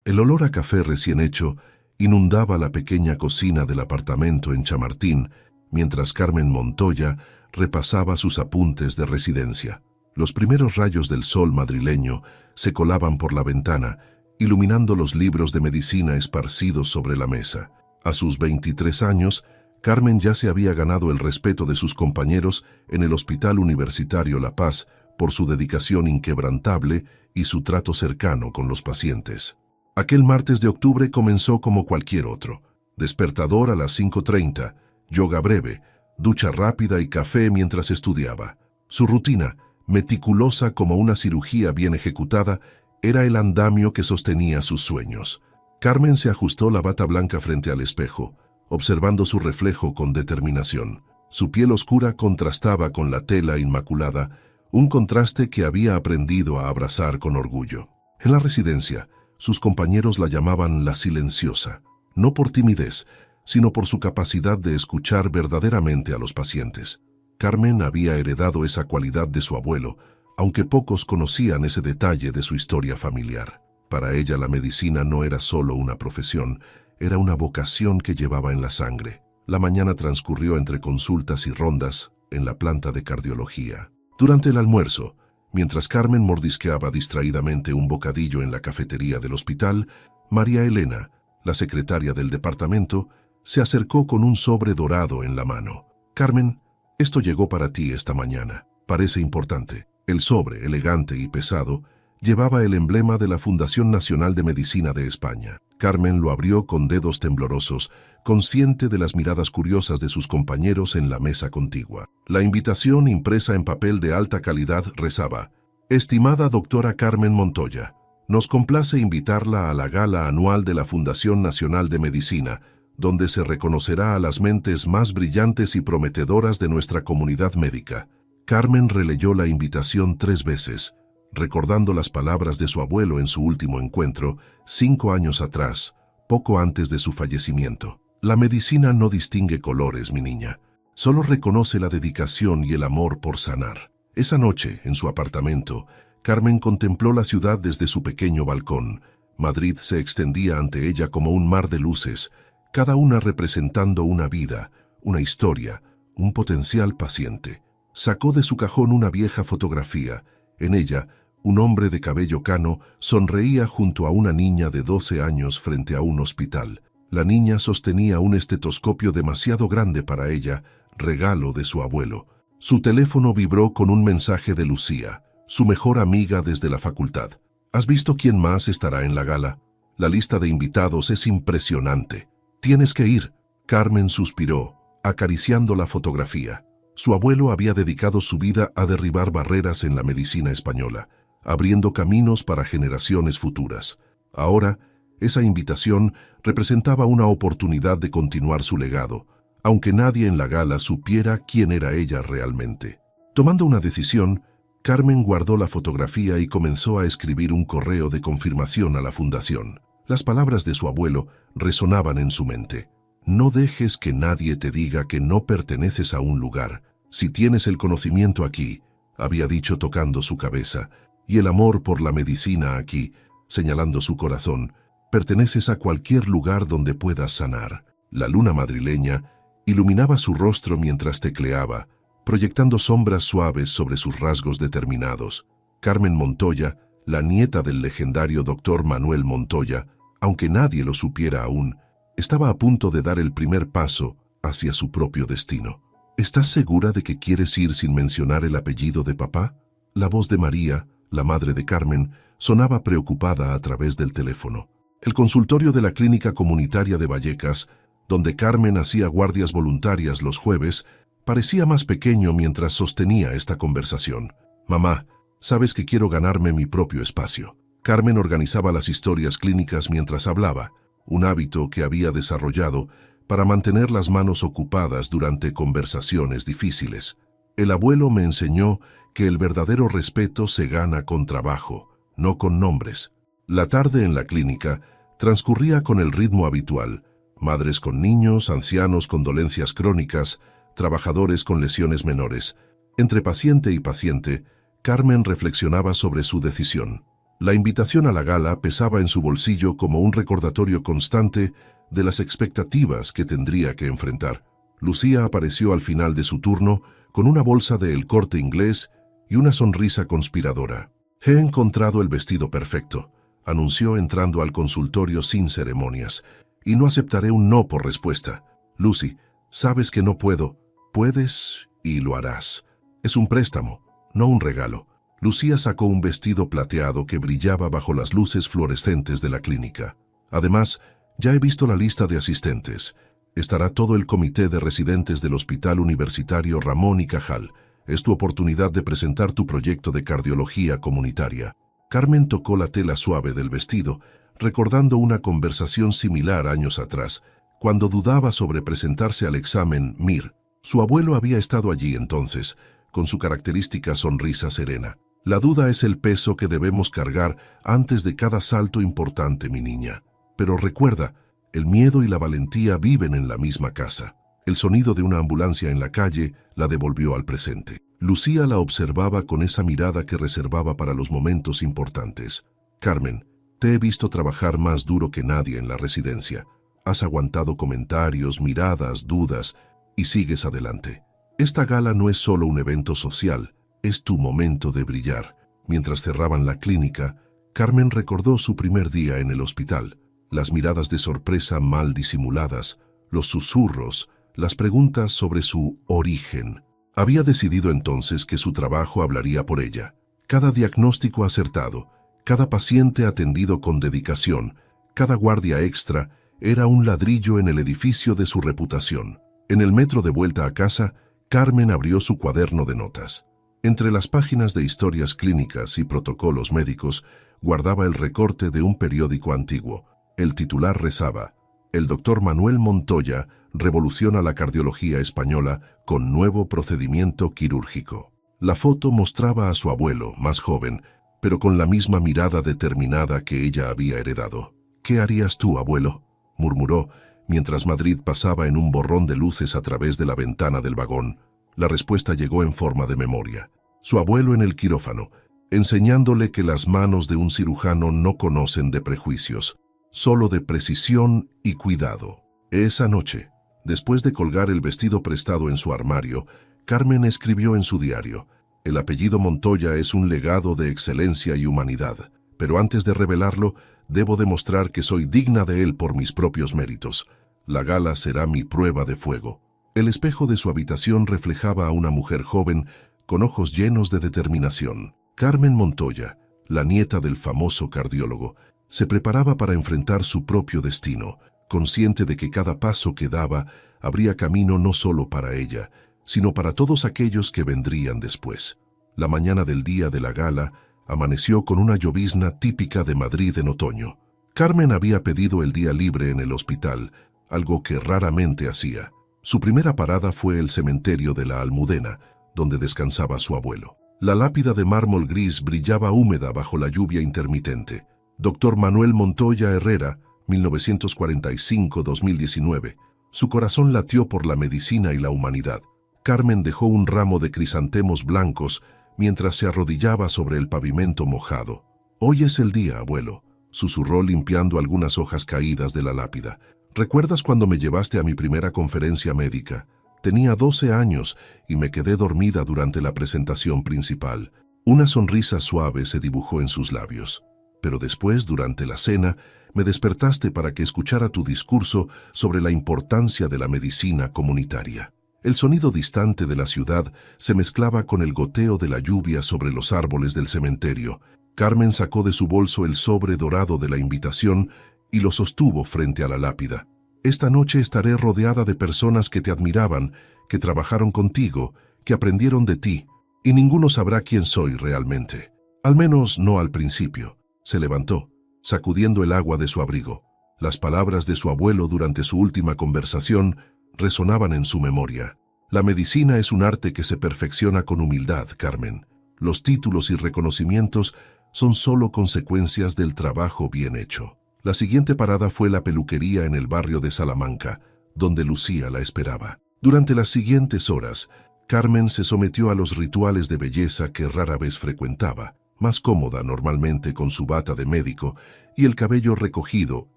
El olor a café recién hecho inundaba la pequeña cocina del apartamento en Chamartín, mientras Carmen Montoya repasaba sus apuntes de residencia. Los primeros rayos del sol madrileño se colaban por la ventana, iluminando los libros de medicina esparcidos sobre la mesa. A sus 23 años, Carmen ya se había ganado el respeto de sus compañeros en el Hospital Universitario La Paz por su dedicación inquebrantable y su trato cercano con los pacientes. Aquel martes de octubre comenzó como cualquier otro. Despertador a las 5:30, yoga breve, ducha rápida y café mientras estudiaba. Su rutina, meticulosa como una cirugía bien ejecutada, era el andamio que sostenía sus sueños. Carmen se ajustó la bata blanca frente al espejo, observando su reflejo con determinación. Su piel oscura contrastaba con la tela inmaculada, un contraste que había aprendido a abrazar con orgullo. En la residencia, sus compañeros la llamaban la silenciosa, no por timidez, sino por su capacidad de escuchar verdaderamente a los pacientes. Carmen había heredado esa cualidad de su abuelo, aunque pocos conocían ese detalle de su historia familiar. Para ella la medicina no era solo una profesión, era una vocación que llevaba en la sangre. La mañana transcurrió entre consultas y rondas en la planta de cardiología. Durante el almuerzo, mientras Carmen mordisqueaba distraídamente un bocadillo en la cafetería del hospital, María Elena, la secretaria del departamento, se acercó con un sobre dorado en la mano. «Carmen, esto llegó para ti esta mañana. Parece importante». El sobre, elegante y pesado, llevaba el emblema de la Fundación Nacional de Medicina de España. Carmen lo abrió con dedos temblorosos, consciente de las miradas curiosas de sus compañeros en la mesa contigua. La invitación, impresa en papel de alta calidad, rezaba: «Estimada doctora Carmen Montoya, nos complace invitarla a la gala anual de la Fundación Nacional de Medicina, donde se reconocerá a las mentes más brillantes y prometedoras de nuestra comunidad médica». Carmen releyó la invitación 3 veces, recordando las palabras de su abuelo en su último encuentro, 5 años atrás, poco antes de su fallecimiento. «La medicina no distingue colores, mi niña. Solo reconoce la dedicación y el amor por sanar». Esa noche, en su apartamento, Carmen contempló la ciudad desde su pequeño balcón. Madrid se extendía ante ella como un mar de luces, cada una representando una vida, una historia, un potencial paciente. Sacó de su cajón una vieja fotografía. En ella, un hombre de cabello cano sonreía junto a una niña de 12 años frente a un hospital. La niña sostenía un estetoscopio demasiado grande para ella, regalo de su abuelo. Su teléfono vibró con un mensaje de Lucía, su mejor amiga desde la facultad. «¿Has visto quién más estará en la gala? La lista de invitados es impresionante. Tienes que ir». Carmen suspiró, acariciando la fotografía. Su abuelo había dedicado su vida a derribar barreras en la medicina española, abriendo caminos para generaciones futuras. Ahora, esa invitación representaba una oportunidad de continuar su legado, aunque nadie en la gala supiera quién era ella realmente. Tomando una decisión, Carmen guardó la fotografía y comenzó a escribir un correo de confirmación a la fundación. Las palabras de su abuelo resonaban en su mente. «No dejes que nadie te diga que no perteneces a un lugar. Si tienes el conocimiento aquí», había dicho tocando su cabeza, «y el amor por la medicina aquí», señalando su corazón, «perteneces a cualquier lugar donde puedas sanar». La luna madrileña iluminaba su rostro mientras tecleaba, proyectando sombras suaves sobre sus rasgos determinados. Carmen Montoya, la nieta del legendario doctor Manuel Montoya, aunque nadie lo supiera aún, estaba a punto de dar el primer paso hacia su propio destino. «¿Estás segura de que quieres ir sin mencionar el apellido de papá?». La voz de María, la madre de Carmen, sonaba preocupada a través del teléfono. El consultorio de la Clínica Comunitaria de Vallecas, donde Carmen hacía guardias voluntarias los jueves, parecía más pequeño mientras sostenía esta conversación. «Mamá, sabes que quiero ganarme mi propio espacio». Carmen organizaba las historias clínicas mientras hablaba, un hábito que había desarrollado para mantener las manos ocupadas durante conversaciones difíciles. «El abuelo me enseñó que el verdadero respeto se gana con trabajo, no con nombres». La tarde en la clínica transcurría con el ritmo habitual: madres con niños, ancianos con dolencias crónicas, trabajadores con lesiones menores. Entre paciente y paciente, Carmen reflexionaba sobre su decisión. La invitación a la gala pesaba en su bolsillo como un recordatorio constante de las expectativas que tendría que enfrentar. Lucía apareció al final de su turno con una bolsa de El Corte Inglés y una sonrisa conspiradora. «He encontrado el vestido perfecto», anunció entrando al consultorio sin ceremonias, «y no aceptaré un no por respuesta. Lucy, sabes que no puedo. Puedes y lo harás. Es un préstamo, no un regalo». Lucía sacó un vestido plateado que brillaba bajo las luces fluorescentes de la clínica. «Además, ya he visto la lista de asistentes. Estará todo el comité de residentes del Hospital Universitario Ramón y Cajal. Es tu oportunidad de presentar tu proyecto de cardiología comunitaria». Carmen tocó la tela suave del vestido, recordando una conversación similar años atrás, cuando dudaba sobre presentarse al examen MIR. Su abuelo había estado allí entonces, con su característica sonrisa serena. «La duda es el peso que debemos cargar antes de cada salto importante, mi niña. Pero recuerda, el miedo y la valentía viven en la misma casa». El sonido de una ambulancia en la calle la devolvió al presente. Lucía la observaba con esa mirada que reservaba para los momentos importantes. «Carmen, te he visto trabajar más duro que nadie en la residencia. Has aguantado comentarios, miradas, dudas, y sigues adelante. Esta gala no es solo un evento social, es tu momento de brillar». Mientras cerraban la clínica, Carmen recordó su primer día en el hospital. Las miradas de sorpresa mal disimuladas, los susurros, las preguntas sobre su origen. Había decidido entonces que su trabajo hablaría por ella. Cada diagnóstico acertado, cada paciente atendido con dedicación, cada guardia extra era un ladrillo en el edificio de su reputación. En el metro de vuelta a casa, Carmen abrió su cuaderno de notas. Entre las páginas de historias clínicas y protocolos médicos, guardaba el recorte de un periódico antiguo. El titular rezaba: «El doctor Manuel Montoya revoluciona la cardiología española con nuevo procedimiento quirúrgico». La foto mostraba a su abuelo, más joven, pero con la misma mirada determinada que ella había heredado. «¿Qué harías tú, abuelo?», murmuró, mientras Madrid pasaba en un borrón de luces a través de la ventana del vagón. La respuesta llegó en forma de memoria. Su abuelo en el quirófano, enseñándole que las manos de un cirujano no conocen de prejuicios, solo de precisión y cuidado. Esa noche, después de colgar el vestido prestado en su armario, Carmen escribió en su diario: «El apellido Montoya es un legado de excelencia y humanidad, pero antes de revelarlo, debo demostrar que soy digna de él por mis propios méritos. La gala será mi prueba de fuego». El espejo de su habitación reflejaba a una mujer joven con ojos llenos de determinación. Carmen Montoya, la nieta del famoso cardiólogo, se preparaba para enfrentar su propio destino, consciente de que cada paso que daba abría camino no solo para ella, sino para todos aquellos que vendrían después. La mañana del día de la gala amaneció con una llovizna típica de Madrid en otoño. Carmen había pedido el día libre en el hospital, algo que raramente hacía. Su primera parada fue el cementerio de la Almudena, donde descansaba su abuelo. La lápida de mármol gris brillaba húmeda bajo la lluvia intermitente. Dr. Manuel Montoya Herrera, 1945-2019. Su corazón latió por la medicina y la humanidad. Carmen dejó un ramo de crisantemos blancos mientras se arrodillaba sobre el pavimento mojado. «Hoy es el día, abuelo», susurró limpiando algunas hojas caídas de la lápida. «¿Recuerdas cuando me llevaste a mi primera conferencia médica? Tenía 12 años y me quedé dormida durante la presentación principal». Una sonrisa suave se dibujó en sus labios. «Pero después, durante la cena, me despertaste para que escuchara tu discurso sobre la importancia de la medicina comunitaria». El sonido distante de la ciudad se mezclaba con el goteo de la lluvia sobre los árboles del cementerio. Carmen sacó de su bolso el sobre dorado de la invitación y lo sostuvo frente a la lápida. «Esta noche estaré rodeada de personas que te admiraban, que trabajaron contigo, que aprendieron de ti, y ninguno sabrá quién soy realmente. Al menos no al principio». Se levantó, sacudiendo el agua de su abrigo. Las palabras de su abuelo durante su última conversación resonaban en su memoria. «La medicina es un arte que se perfecciona con humildad, Carmen. Los títulos y reconocimientos son solo consecuencias del trabajo bien hecho». La siguiente parada fue la peluquería en el barrio de Salamanca, donde Lucía la esperaba. Durante las siguientes horas, Carmen se sometió a los rituales de belleza que rara vez frecuentaba. más cómoda normalmente con su bata de médico y el cabello recogido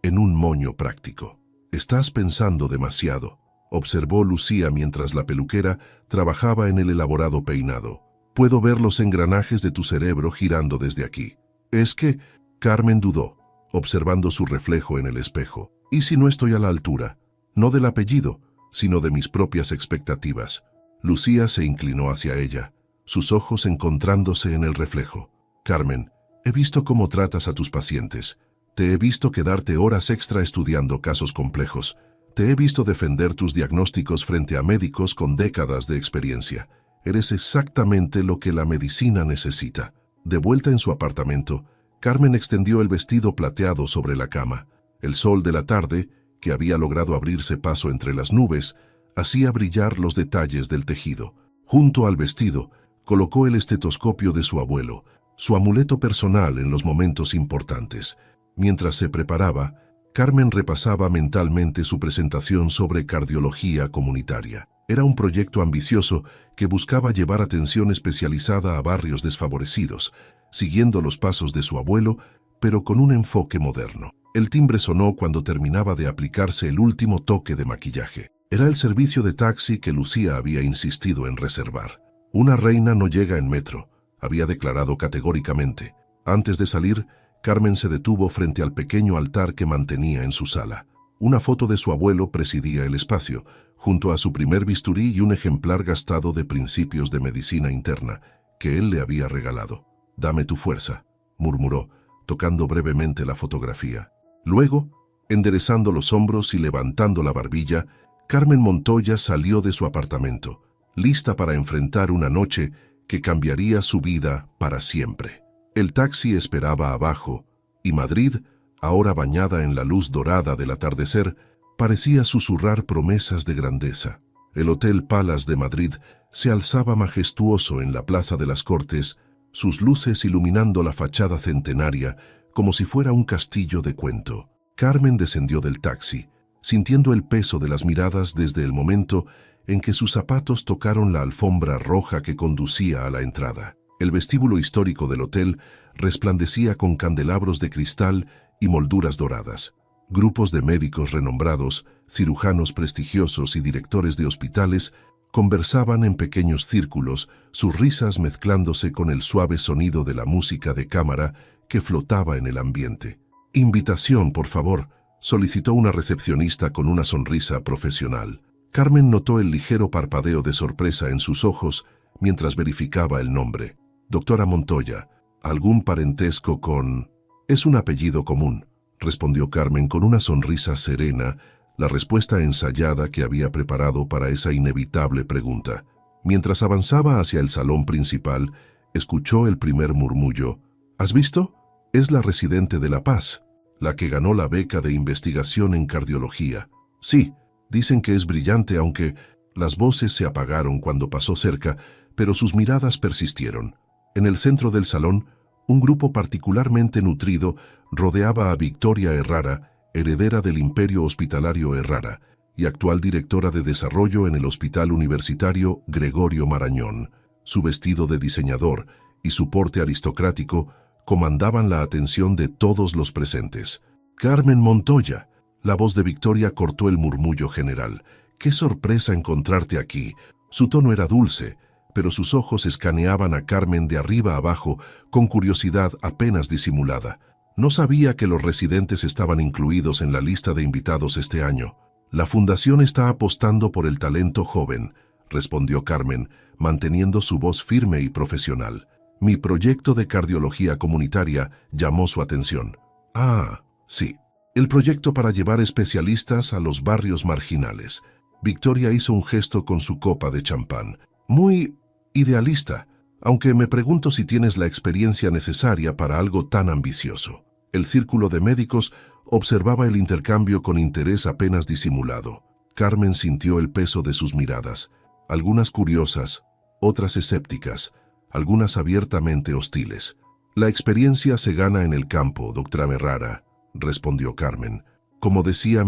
en un moño práctico. «Estás pensando demasiado», observó Lucía mientras la peluquera trabajaba en el elaborado peinado. «Puedo ver los engranajes de tu cerebro girando desde aquí». «Es que...» Carmen dudó, observando su reflejo en el espejo. «¿Y si no estoy a la altura? No del apellido, sino de mis propias expectativas». Lucía se inclinó hacia ella, sus ojos encontrándose en el reflejo. «Carmen, he visto cómo tratas a tus pacientes. Te he visto quedarte horas extra estudiando casos complejos. Te he visto defender tus diagnósticos frente a médicos con décadas de experiencia. Eres exactamente lo que la medicina necesita». De vuelta en su apartamento, Carmen extendió el vestido plateado sobre la cama. El sol de la tarde, que había logrado abrirse paso entre las nubes, hacía brillar los detalles del tejido. Junto al vestido, colocó el estetoscopio de su abuelo, su amuleto personal en los momentos importantes. Mientras se preparaba, Carmen repasaba mentalmente su presentación sobre cardiología comunitaria. Era un proyecto ambicioso que buscaba llevar atención especializada a barrios desfavorecidos, siguiendo los pasos de su abuelo, pero con un enfoque moderno. El timbre sonó cuando terminaba de aplicarse el último toque de maquillaje. Era el servicio de taxi que Lucía había insistido en reservar. «Una reina no llega en metro», había declarado categóricamente. Antes de salir, Carmen se detuvo frente al pequeño altar que mantenía en su sala. Una foto de su abuelo presidía el espacio, junto a su primer bisturí y un ejemplar gastado de Principios de Medicina Interna, que él le había regalado. «Dame tu fuerza», murmuró, tocando brevemente la fotografía. Luego, enderezando los hombros y levantando la barbilla, Carmen Montoya salió de su apartamento, lista para enfrentar una noche que cambiaría su vida para siempre. El taxi esperaba abajo, y Madrid, ahora bañada en la luz dorada del atardecer, parecía susurrar promesas de grandeza. El Hotel Palace de Madrid se alzaba majestuoso en la Plaza de las Cortes, sus luces iluminando la fachada centenaria como si fuera un castillo de cuento. Carmen descendió del taxi, sintiendo el peso de las miradas desde el momento en que sus zapatos tocaron la alfombra roja que conducía a la entrada. El vestíbulo histórico del hotel resplandecía con candelabros de cristal y molduras doradas. Grupos de médicos renombrados, cirujanos prestigiosos y directores de hospitales conversaban en pequeños círculos, sus risas mezclándose con el suave sonido de la música de cámara que flotaba en el ambiente. «Invitación, por favor», solicitó una recepcionista con una sonrisa profesional. Carmen notó el ligero parpadeo de sorpresa en sus ojos mientras verificaba el nombre. «Doctora Montoya, ¿algún parentesco con...?» «Es un apellido común», respondió Carmen con una sonrisa serena, la respuesta ensayada que había preparado para esa inevitable pregunta. Mientras avanzaba hacia el salón principal, escuchó el primer murmullo. «¿Has visto? Es la residente de La Paz, la que ganó la beca de investigación en cardiología. Sí, dicen que es brillante, aunque las voces se apagaron cuando pasó cerca, pero sus miradas persistieron». En el centro del salón, un grupo particularmente nutrido rodeaba a Victoria Errara, heredera del Imperio Hospitalario Errara y actual directora de desarrollo en el Hospital Universitario Gregorio Marañón. Su vestido de diseñador y su porte aristocrático comandaban la atención de todos los presentes. «Carmen Montoya», la voz de Victoria cortó el murmullo general. «Qué sorpresa encontrarte aquí». Su tono era dulce, pero sus ojos escaneaban a Carmen de arriba a abajo con curiosidad apenas disimulada. «No sabía que los residentes estaban incluidos en la lista de invitados este año. La fundación está apostando por el talento joven», respondió Carmen, manteniendo su voz firme y profesional. «Mi proyecto de cardiología comunitaria llamó su atención». «Ah, sí. El proyecto para llevar especialistas a los barrios marginales». Victoria hizo un gesto con su copa de champán. «Muy idealista, aunque me pregunto si tienes la experiencia necesaria para algo tan ambicioso». El círculo de médicos observaba el intercambio con interés apenas disimulado. Carmen sintió el peso de sus miradas, algunas curiosas, otras escépticas, algunas abiertamente hostiles. «La experiencia se gana en el campo, doctora Errara», respondió Carmen. «Como decía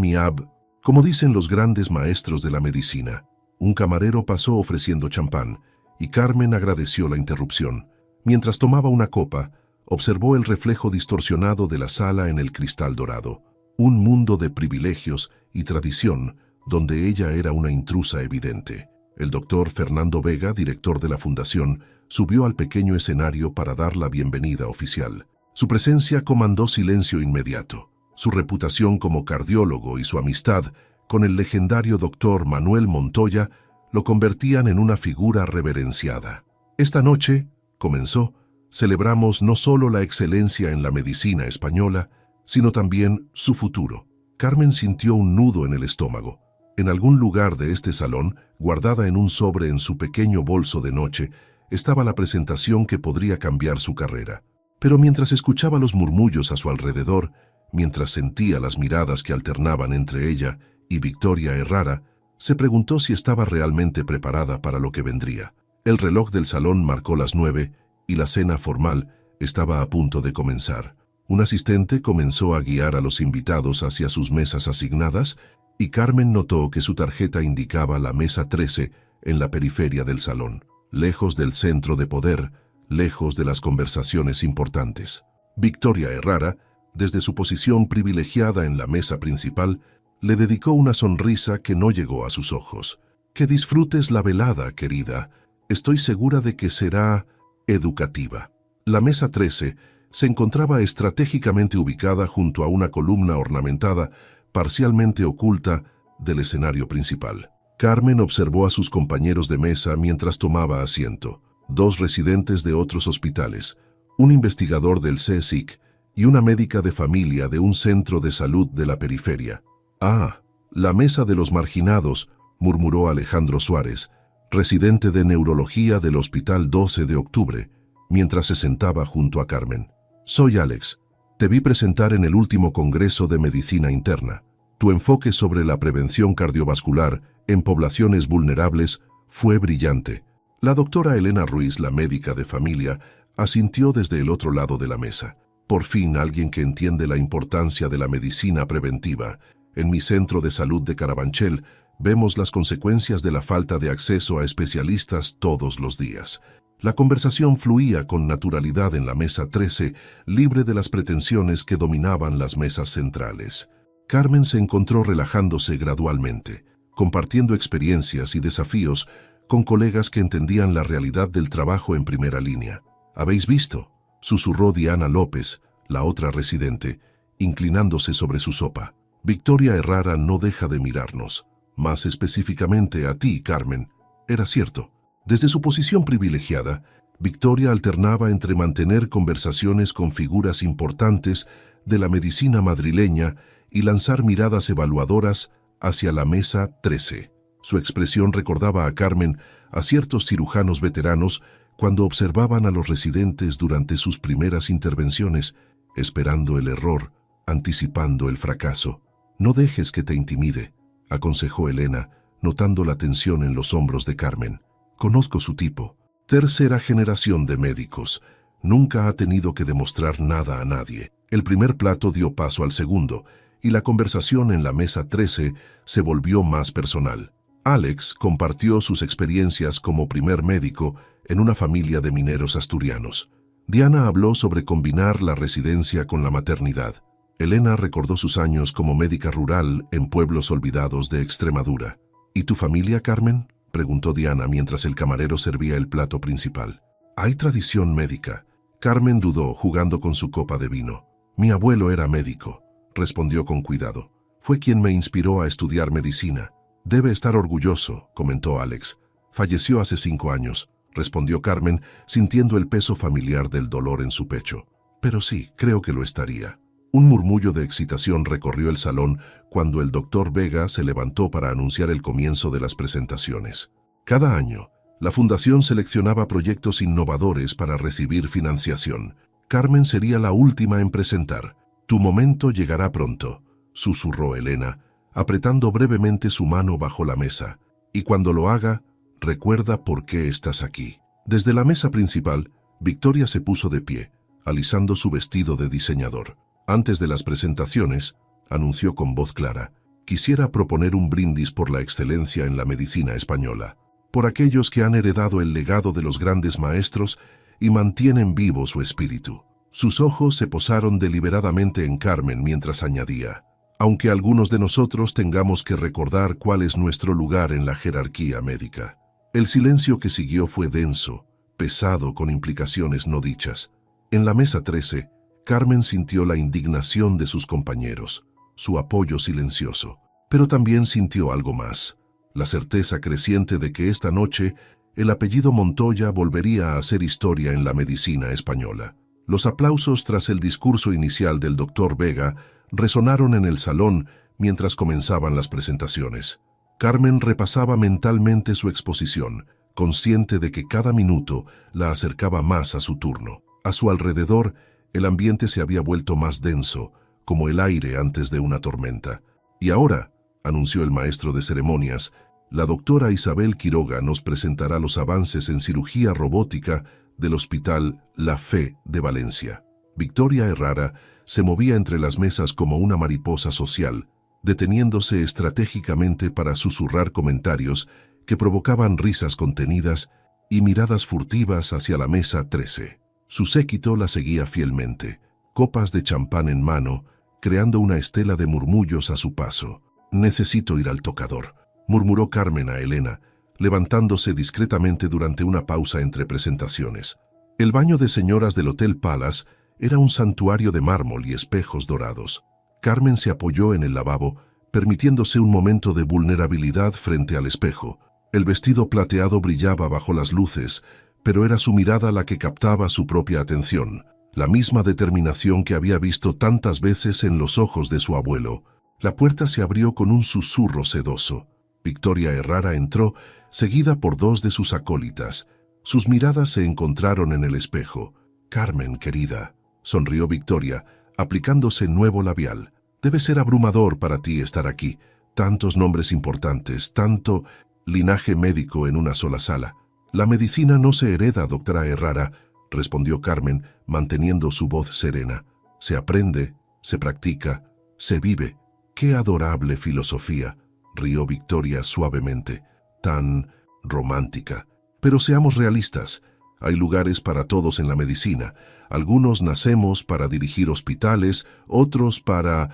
como dicen los grandes maestros de la medicina». Un camarero pasó ofreciendo champán, y Carmen agradeció la interrupción. Mientras tomaba una copa, observó el reflejo distorsionado de la sala en el cristal dorado. Un mundo de privilegios y tradición donde ella era una intrusa evidente. El doctor Fernando Vega, director de la fundación, subió al pequeño escenario para dar la bienvenida oficial. Su presencia comandó silencio inmediato. Su reputación como cardiólogo y su amistad con el legendario doctor Manuel Montoya lo convertían en una figura reverenciada. Esta noche, comenzó, celebramos no solo la excelencia en la medicina española, sino también su futuro. Carmen sintió un nudo en el estómago. En algún lugar de este salón, guardada en un sobre en su pequeño bolso de noche, estaba la presentación que podría cambiar su carrera. Pero mientras escuchaba los murmullos a su alrededor, mientras sentía las miradas que alternaban entre ella y Victoria Errara, se preguntó si estaba realmente preparada para lo que vendría. El reloj del salón marcó las 9 y la cena formal estaba a punto de comenzar. Un asistente comenzó a guiar a los invitados hacia sus mesas asignadas y Carmen notó que su tarjeta indicaba la mesa 13 en la periferia del salón, lejos del centro de poder, lejos de las conversaciones importantes. Victoria Errara, desde su posición privilegiada en la mesa principal, le dedicó una sonrisa que no llegó a sus ojos. Que disfrutes la velada, querida. Estoy segura de que será educativa. La mesa 13 se encontraba estratégicamente ubicada junto a una columna ornamentada, parcialmente oculta, del escenario principal. Carmen observó a sus compañeros de mesa mientras tomaba asiento. 2 residentes de otros hospitales, un investigador del CSIC y una médica de familia de un centro de salud de la periferia. «Ah, la mesa de los marginados», murmuró Alejandro Suárez, residente de neurología del Hospital 12 de Octubre, mientras se sentaba junto a Carmen. «Soy Alex. Te vi presentar en el último Congreso de Medicina Interna. Tu enfoque sobre la prevención cardiovascular en poblaciones vulnerables fue brillante». La doctora Elena Ruiz, la médica de familia, asintió desde el otro lado de la mesa. Por fin alguien que entiende la importancia de la medicina preventiva. En mi centro de salud de Carabanchel vemos las consecuencias de la falta de acceso a especialistas todos los días. La conversación fluía con naturalidad en la mesa 13, libre de las pretensiones que dominaban las mesas centrales. Carmen se encontró relajándose gradualmente, compartiendo experiencias y desafíos con colegas que entendían la realidad del trabajo en primera línea. «¿Habéis visto?», susurró Diana López, la otra residente, inclinándose sobre su sopa. «Victoria Errara no deja de mirarnos. Más específicamente a ti, Carmen». Era cierto. Desde su posición privilegiada, Victoria alternaba entre mantener conversaciones con figuras importantes de la medicina madrileña y lanzar miradas evaluadoras hacia la mesa 13. Su expresión recordaba a Carmen a ciertos cirujanos veteranos cuando observaban a los residentes durante sus primeras intervenciones, esperando el error, anticipando el fracaso. «No dejes que te intimide», aconsejó Elena, notando la tensión en los hombros de Carmen. «Conozco su tipo. Tercera generación de médicos. Nunca ha tenido que demostrar nada a nadie». El primer plato dio paso al segundo, y la conversación en la mesa 13 se volvió más personal. Alex compartió sus experiencias como primer médico en una familia de mineros asturianos. Diana habló sobre combinar la residencia con la maternidad. Elena recordó sus años como médica rural en pueblos olvidados de Extremadura. «¿Y tu familia, Carmen?», preguntó Diana mientras el camarero servía el plato principal. «Hay tradición médica». Carmen dudó, jugando con su copa de vino. «Mi abuelo era médico», respondió con cuidado. «Fue quien me inspiró a estudiar medicina». «Debe estar orgulloso», comentó Alex. «Falleció hace 5 años», respondió Carmen, sintiendo el peso familiar del dolor en su pecho. «Pero sí, creo que lo estaría». Un murmullo de excitación recorrió el salón cuando el doctor Vega se levantó para anunciar el comienzo de las presentaciones. Cada año, la fundación seleccionaba proyectos innovadores para recibir financiación. Carmen sería la última en presentar. «Tu momento llegará pronto», susurró Elena, apretando brevemente su mano bajo la mesa. «Y cuando lo haga, recuerda por qué estás aquí». Desde la mesa principal, Victoria se puso de pie, alisando su vestido de diseñador. Antes de las presentaciones, anunció con voz clara: «Quisiera proponer un brindis por la excelencia en la medicina española, por aquellos que han heredado el legado de los grandes maestros y mantienen vivo su espíritu». Sus ojos se posaron deliberadamente en Carmen mientras añadía: aunque algunos de nosotros tengamos que recordar cuál es nuestro lugar en la jerarquía médica. El silencio que siguió fue denso, pesado, con implicaciones no dichas. En la mesa 13, Carmen sintió la indignación de sus compañeros, su apoyo silencioso, pero también sintió algo más: la certeza creciente de que esta noche el apellido Montoya volvería a hacer historia en la medicina española. Los aplausos tras el discurso inicial del doctor Vega resonaron en el salón mientras comenzaban las presentaciones. Carmen repasaba mentalmente su exposición, consciente de que cada minuto la acercaba más a su turno. A su alrededor, el ambiente se había vuelto más denso, como el aire antes de una tormenta. Y ahora, anunció el maestro de ceremonias, la doctora Isabel Quiroga nos presentará los avances en cirugía robótica del Hospital La Fe de Valencia. Victoria Herrara se movía entre las mesas como una mariposa social, deteniéndose estratégicamente para susurrar comentarios que provocaban risas contenidas y miradas furtivas hacia la mesa 13. Su séquito la seguía fielmente, copas de champán en mano, creando una estela de murmullos a su paso. «Necesito ir al tocador», murmuró Carmen a Elena, levantándose discretamente durante una pausa entre presentaciones. El baño de señoras del Hotel Palace era un santuario de mármol y espejos dorados. Carmen se apoyó en el lavabo, permitiéndose un momento de vulnerabilidad frente al espejo. El vestido plateado brillaba bajo las luces, pero era su mirada la que captaba su propia atención, la misma determinación que había visto tantas veces en los ojos de su abuelo. La puerta se abrió con un susurro sedoso. Victoria Herrara entró, seguida por dos de sus acólitas. Sus miradas se encontraron en el espejo. «Carmen, querida», sonrió Victoria, aplicándose nuevo labial. «Debe ser abrumador para ti estar aquí. Tantos nombres importantes, tanto linaje médico en una sola sala». «La medicina no se hereda, doctora Herrara», respondió Carmen, manteniendo su voz serena. «Se aprende, se practica, se vive». «Qué adorable filosofía», rió Victoria suavemente. «Tan romántica. Pero seamos realistas. Hay lugares para todos en la medicina. Algunos nacemos para dirigir hospitales, otros para,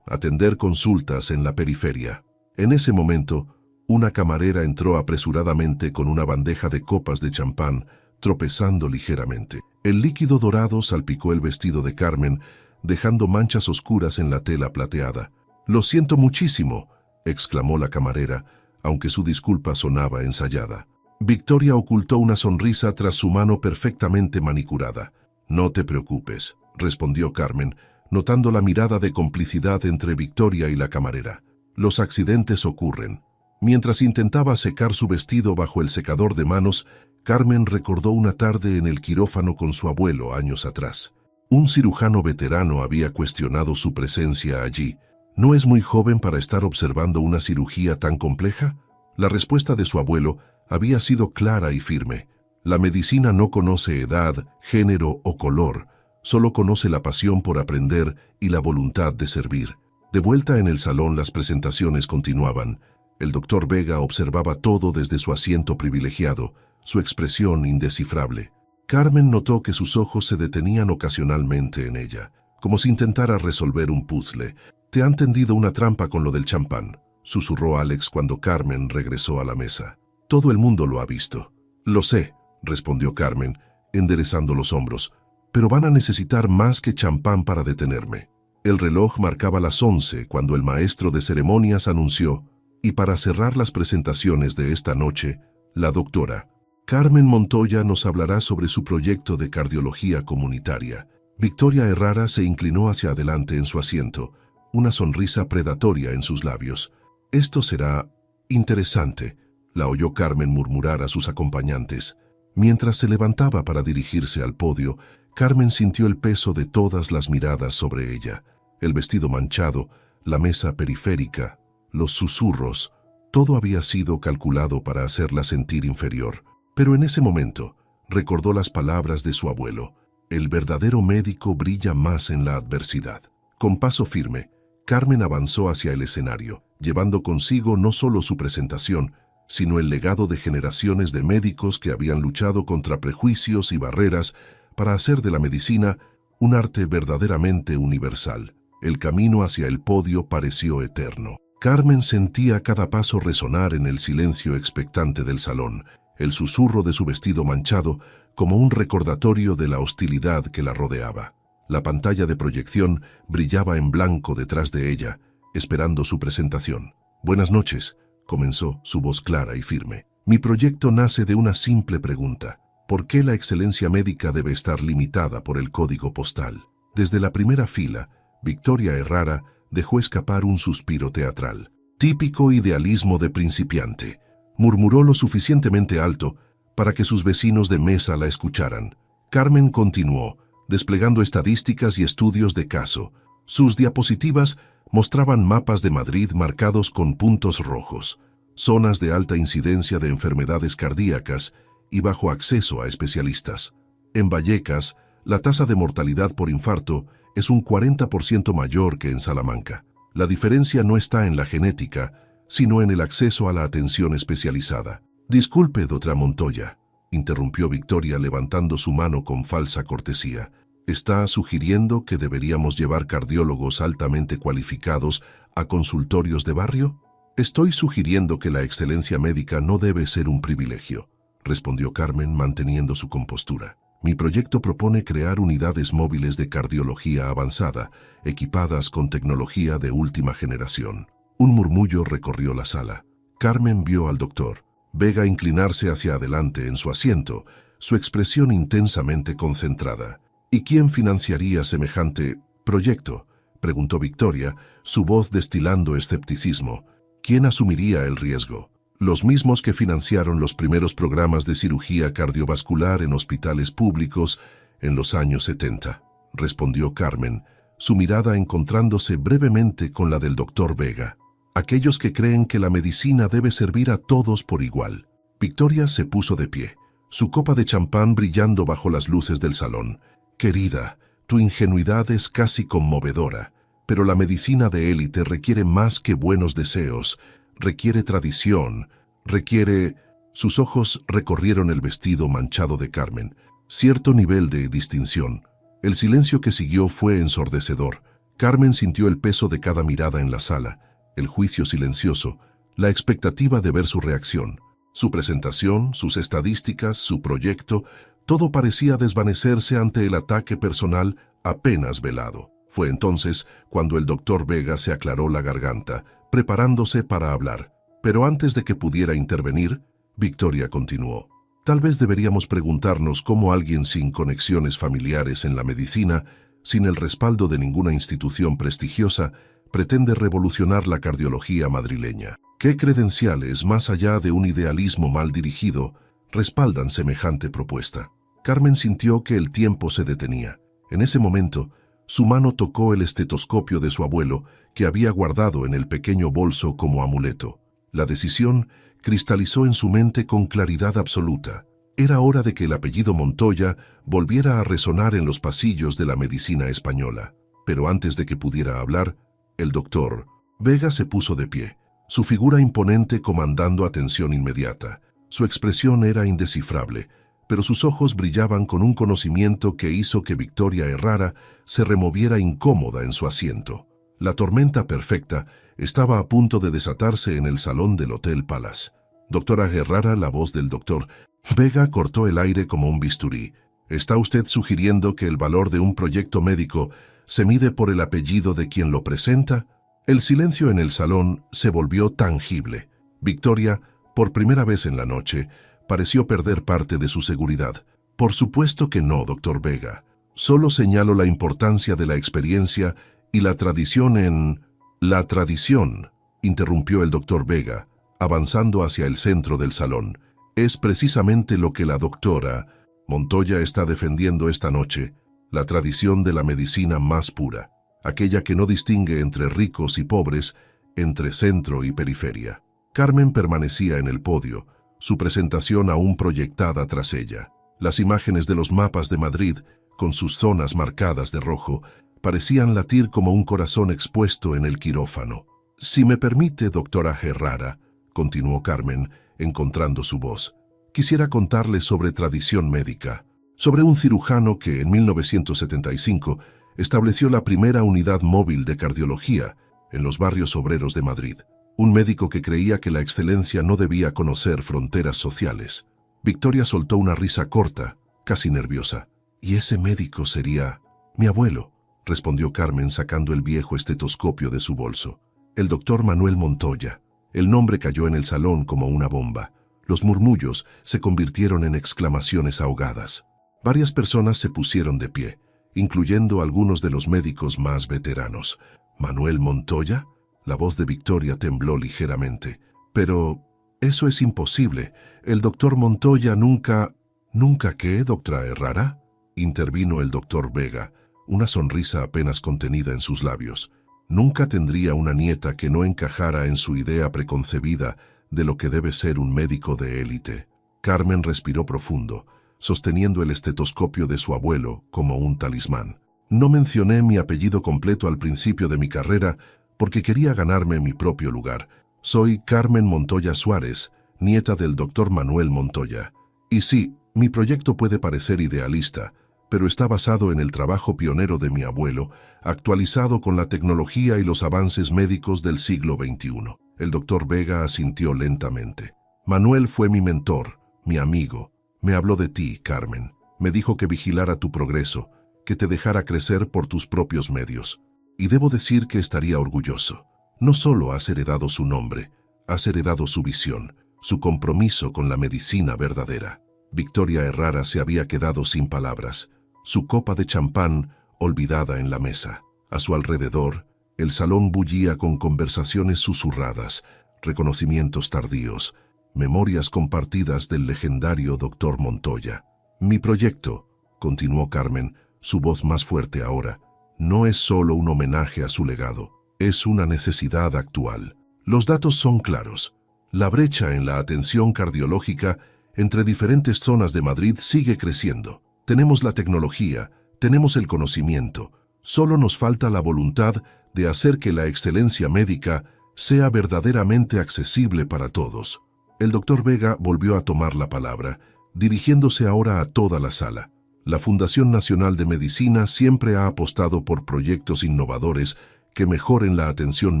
atender consultas en la periferia». En ese momento, una camarera entró apresuradamente con una bandeja de copas de champán, tropezando ligeramente. El líquido dorado salpicó el vestido de Carmen, dejando manchas oscuras en la tela plateada. «Lo siento muchísimo», exclamó la camarera, aunque su disculpa sonaba ensayada. Victoria ocultó una sonrisa tras su mano perfectamente manicurada. «No te preocupes», respondió Carmen, notando la mirada de complicidad entre Victoria y la camarera. «Los accidentes ocurren». Mientras intentaba secar su vestido bajo el secador de manos, Carmen recordó una tarde en el quirófano con su abuelo años atrás. Un cirujano veterano había cuestionado su presencia allí. «¿No es muy joven para estar observando una cirugía tan compleja?». La respuesta de su abuelo había sido clara y firme. «La medicina no conoce edad, género o color, solo conoce la pasión por aprender y la voluntad de servir». De vuelta en el salón, las presentaciones continuaban. El doctor Vega observaba todo desde su asiento privilegiado, su expresión indescifrable. Carmen notó que sus ojos se detenían ocasionalmente en ella, como si intentara resolver un puzzle. «Te han tendido una trampa con lo del champán», susurró Alex cuando Carmen regresó a la mesa. «Todo el mundo lo ha visto». «Lo sé», respondió Carmen, enderezando los hombros, «pero van a necesitar más que champán para detenerme». El reloj marcaba las 11 cuando el maestro de ceremonias anunció: «Y para cerrar las presentaciones de esta noche, la doctora Carmen Montoya nos hablará sobre su proyecto de cardiología comunitaria». Victoria Herrara se inclinó hacia adelante en su asiento, una sonrisa predatoria en sus labios. «Esto será interesante», la oyó Carmen murmurar a sus acompañantes. Mientras se levantaba para dirigirse al podio, Carmen sintió el peso de todas las miradas sobre ella. El vestido manchado, la mesa periférica, los susurros, todo había sido calculado para hacerla sentir inferior. Pero en ese momento, recordó las palabras de su abuelo: «El verdadero médico brilla más en la adversidad». Con paso firme, Carmen avanzó hacia el escenario, llevando consigo no solo su presentación, sino el legado de generaciones de médicos que habían luchado contra prejuicios y barreras para hacer de la medicina un arte verdaderamente universal. El camino hacia el podio pareció eterno. Carmen sentía cada paso resonar en el silencio expectante del salón, el susurro de su vestido manchado como un recordatorio de la hostilidad que la rodeaba. La pantalla de proyección brillaba en blanco detrás de ella, esperando su presentación. «Buenas noches», comenzó, su voz clara y firme. «Mi proyecto nace de una simple pregunta. ¿Por qué la excelencia médica debe estar limitada por el código postal?» Desde la primera fila, Victoria Errara dejó escapar un suspiro teatral. «Típico idealismo de principiante», murmuró lo suficientemente alto para que sus vecinos de mesa la escucharan. Carmen continuó, desplegando estadísticas y estudios de caso. Sus diapositivas mostraban mapas de Madrid marcados con puntos rojos, zonas de alta incidencia de enfermedades cardíacas y bajo acceso a especialistas. En Vallecas, la tasa de mortalidad por infarto es un 40% mayor que en Salamanca. La diferencia no está en la genética, sino en el acceso a la atención especializada. «Disculpe, doctora Montoya», interrumpió Victoria levantando su mano con falsa cortesía. «¿Está sugiriendo que deberíamos llevar cardiólogos altamente cualificados a consultorios de barrio?» «Estoy sugiriendo que la excelencia médica no debe ser un privilegio», respondió Carmen manteniendo su compostura. «Mi proyecto propone crear unidades móviles de cardiología avanzada, equipadas con tecnología de última generación». Un murmullo recorrió la sala. Carmen vio al doctor Vega inclinarse hacia adelante en su asiento, su expresión intensamente concentrada. «¿Y quién financiaría semejante proyecto?», preguntó Victoria, su voz destilando escepticismo. «¿Quién asumiría el riesgo?». «Los mismos que financiaron los primeros programas de cirugía cardiovascular en hospitales públicos en los años 70», respondió Carmen, su mirada encontrándose brevemente con la del doctor Vega. «Aquellos que creen que la medicina debe servir a todos por igual». Victoria se puso de pie, su copa de champán brillando bajo las luces del salón. «Querida, tu ingenuidad es casi conmovedora, pero la medicina de élite requiere más que buenos deseos, requiere tradición, requiere...». Sus ojos recorrieron el vestido manchado de Carmen, cierto nivel de distinción. El silencio que siguió fue ensordecedor. Carmen sintió el peso de cada mirada en la sala, el juicio silencioso, la expectativa de ver su reacción. Su presentación, sus estadísticas, su proyecto, todo parecía desvanecerse ante el ataque personal apenas velado. Fue entonces cuando el doctor Vega se aclaró la garganta, preparándose para hablar. Pero antes de que pudiera intervenir, Victoria continuó. «Tal vez deberíamos preguntarnos cómo alguien sin conexiones familiares en la medicina, sin el respaldo de ninguna institución prestigiosa, pretende revolucionar la cardiología madrileña. ¿Qué credenciales, más allá de un idealismo mal dirigido, respaldan semejante propuesta?» Carmen sintió que el tiempo se detenía. En ese momento, su mano tocó el estetoscopio de su abuelo, que había guardado en el pequeño bolso como amuleto. La decisión cristalizó en su mente con claridad absoluta. Era hora de que el apellido Montoya volviera a resonar en los pasillos de la medicina española. Pero antes de que pudiera hablar, el doctor Vega se puso de pie, su figura imponente comandando atención inmediata. Su expresión era indescifrable, pero sus ojos brillaban con un conocimiento que hizo que Victoria Errara se removiera incómoda en su asiento. La tormenta perfecta estaba a punto de desatarse en el salón del Hotel Palace. «Doctora Errara», la voz del doctor Vega cortó el aire como un bisturí. «¿Está usted sugiriendo que el valor de un proyecto médico se mide por el apellido de quien lo presenta?» El silencio en el salón se volvió tangible. Victoria, por primera vez en la noche, pareció perder parte de su seguridad. «Por supuesto que no, doctor Vega. Solo señalo la importancia de la experiencia y la tradición en...». «La tradición», interrumpió el doctor Vega, avanzando hacia el centro del salón, «es precisamente lo que la doctora Montoya está defendiendo esta noche, la tradición de la medicina más pura, aquella que no distingue entre ricos y pobres, entre centro y periferia». Carmen permanecía en el podio, su presentación aún proyectada tras ella. Las imágenes de los mapas de Madrid, con sus zonas marcadas de rojo, parecían latir como un corazón expuesto en el quirófano. «Si me permite, doctora Errara», continuó Carmen, encontrando su voz, «quisiera contarle sobre tradición médica, sobre un cirujano que en 1975 estableció la primera unidad móvil de cardiología en los barrios obreros de Madrid. Un médico que creía que la excelencia no debía conocer fronteras sociales. Victoria soltó una risa corta, casi nerviosa. «¿Y ese médico sería mi abuelo?», respondió Carmen sacando el viejo estetoscopio de su bolso. «El doctor Manuel Montoya». El nombre cayó en el salón como una bomba. Los murmullos se convirtieron en exclamaciones ahogadas. Varias personas se pusieron de pie, incluyendo algunos de los médicos más veteranos. «¿Manuel Montoya?». La voz de Victoria tembló ligeramente. «Pero eso es imposible. El doctor Montoya nunca...». «¿Nunca qué, doctora Errara?», intervino el doctor Vega, una sonrisa apenas contenida en sus labios. «Nunca tendría una nieta que no encajara en su idea preconcebida de lo que debe ser un médico de élite». Carmen respiró profundo, sosteniendo el estetoscopio de su abuelo como un talismán. «No mencioné mi apellido completo al principio de mi carrera porque quería ganarme mi propio lugar. Soy Carmen Montoya Suárez, nieta del doctor Manuel Montoya. Y sí, mi proyecto puede parecer idealista, pero está basado en el trabajo pionero de mi abuelo, actualizado con la tecnología y los avances médicos del siglo XXI». El doctor Vega asintió lentamente. «Manuel fue mi mentor, mi amigo. Me habló de ti, Carmen. Me dijo que vigilara tu progreso, que te dejara crecer por tus propios medios. Y debo decir que estaría orgulloso. No solo has heredado su nombre, has heredado su visión, su compromiso con la medicina verdadera». Victoria Errara se había quedado sin palabras, su copa de champán olvidada en la mesa. A su alrededor, el salón bullía con conversaciones susurradas, reconocimientos tardíos, memorias compartidas del legendario doctor Montoya. «Mi proyecto», continuó Carmen, su voz más fuerte ahora, «no es solo un homenaje a su legado, es una necesidad actual. Los datos son claros. La brecha en la atención cardiológica entre diferentes zonas de Madrid sigue creciendo. Tenemos la tecnología, tenemos el conocimiento, solo nos falta la voluntad de hacer que la excelencia médica sea verdaderamente accesible para todos». El doctor Vega volvió a tomar la palabra, dirigiéndose ahora a toda la sala. «La Fundación Nacional de Medicina siempre ha apostado por proyectos innovadores que mejoren la atención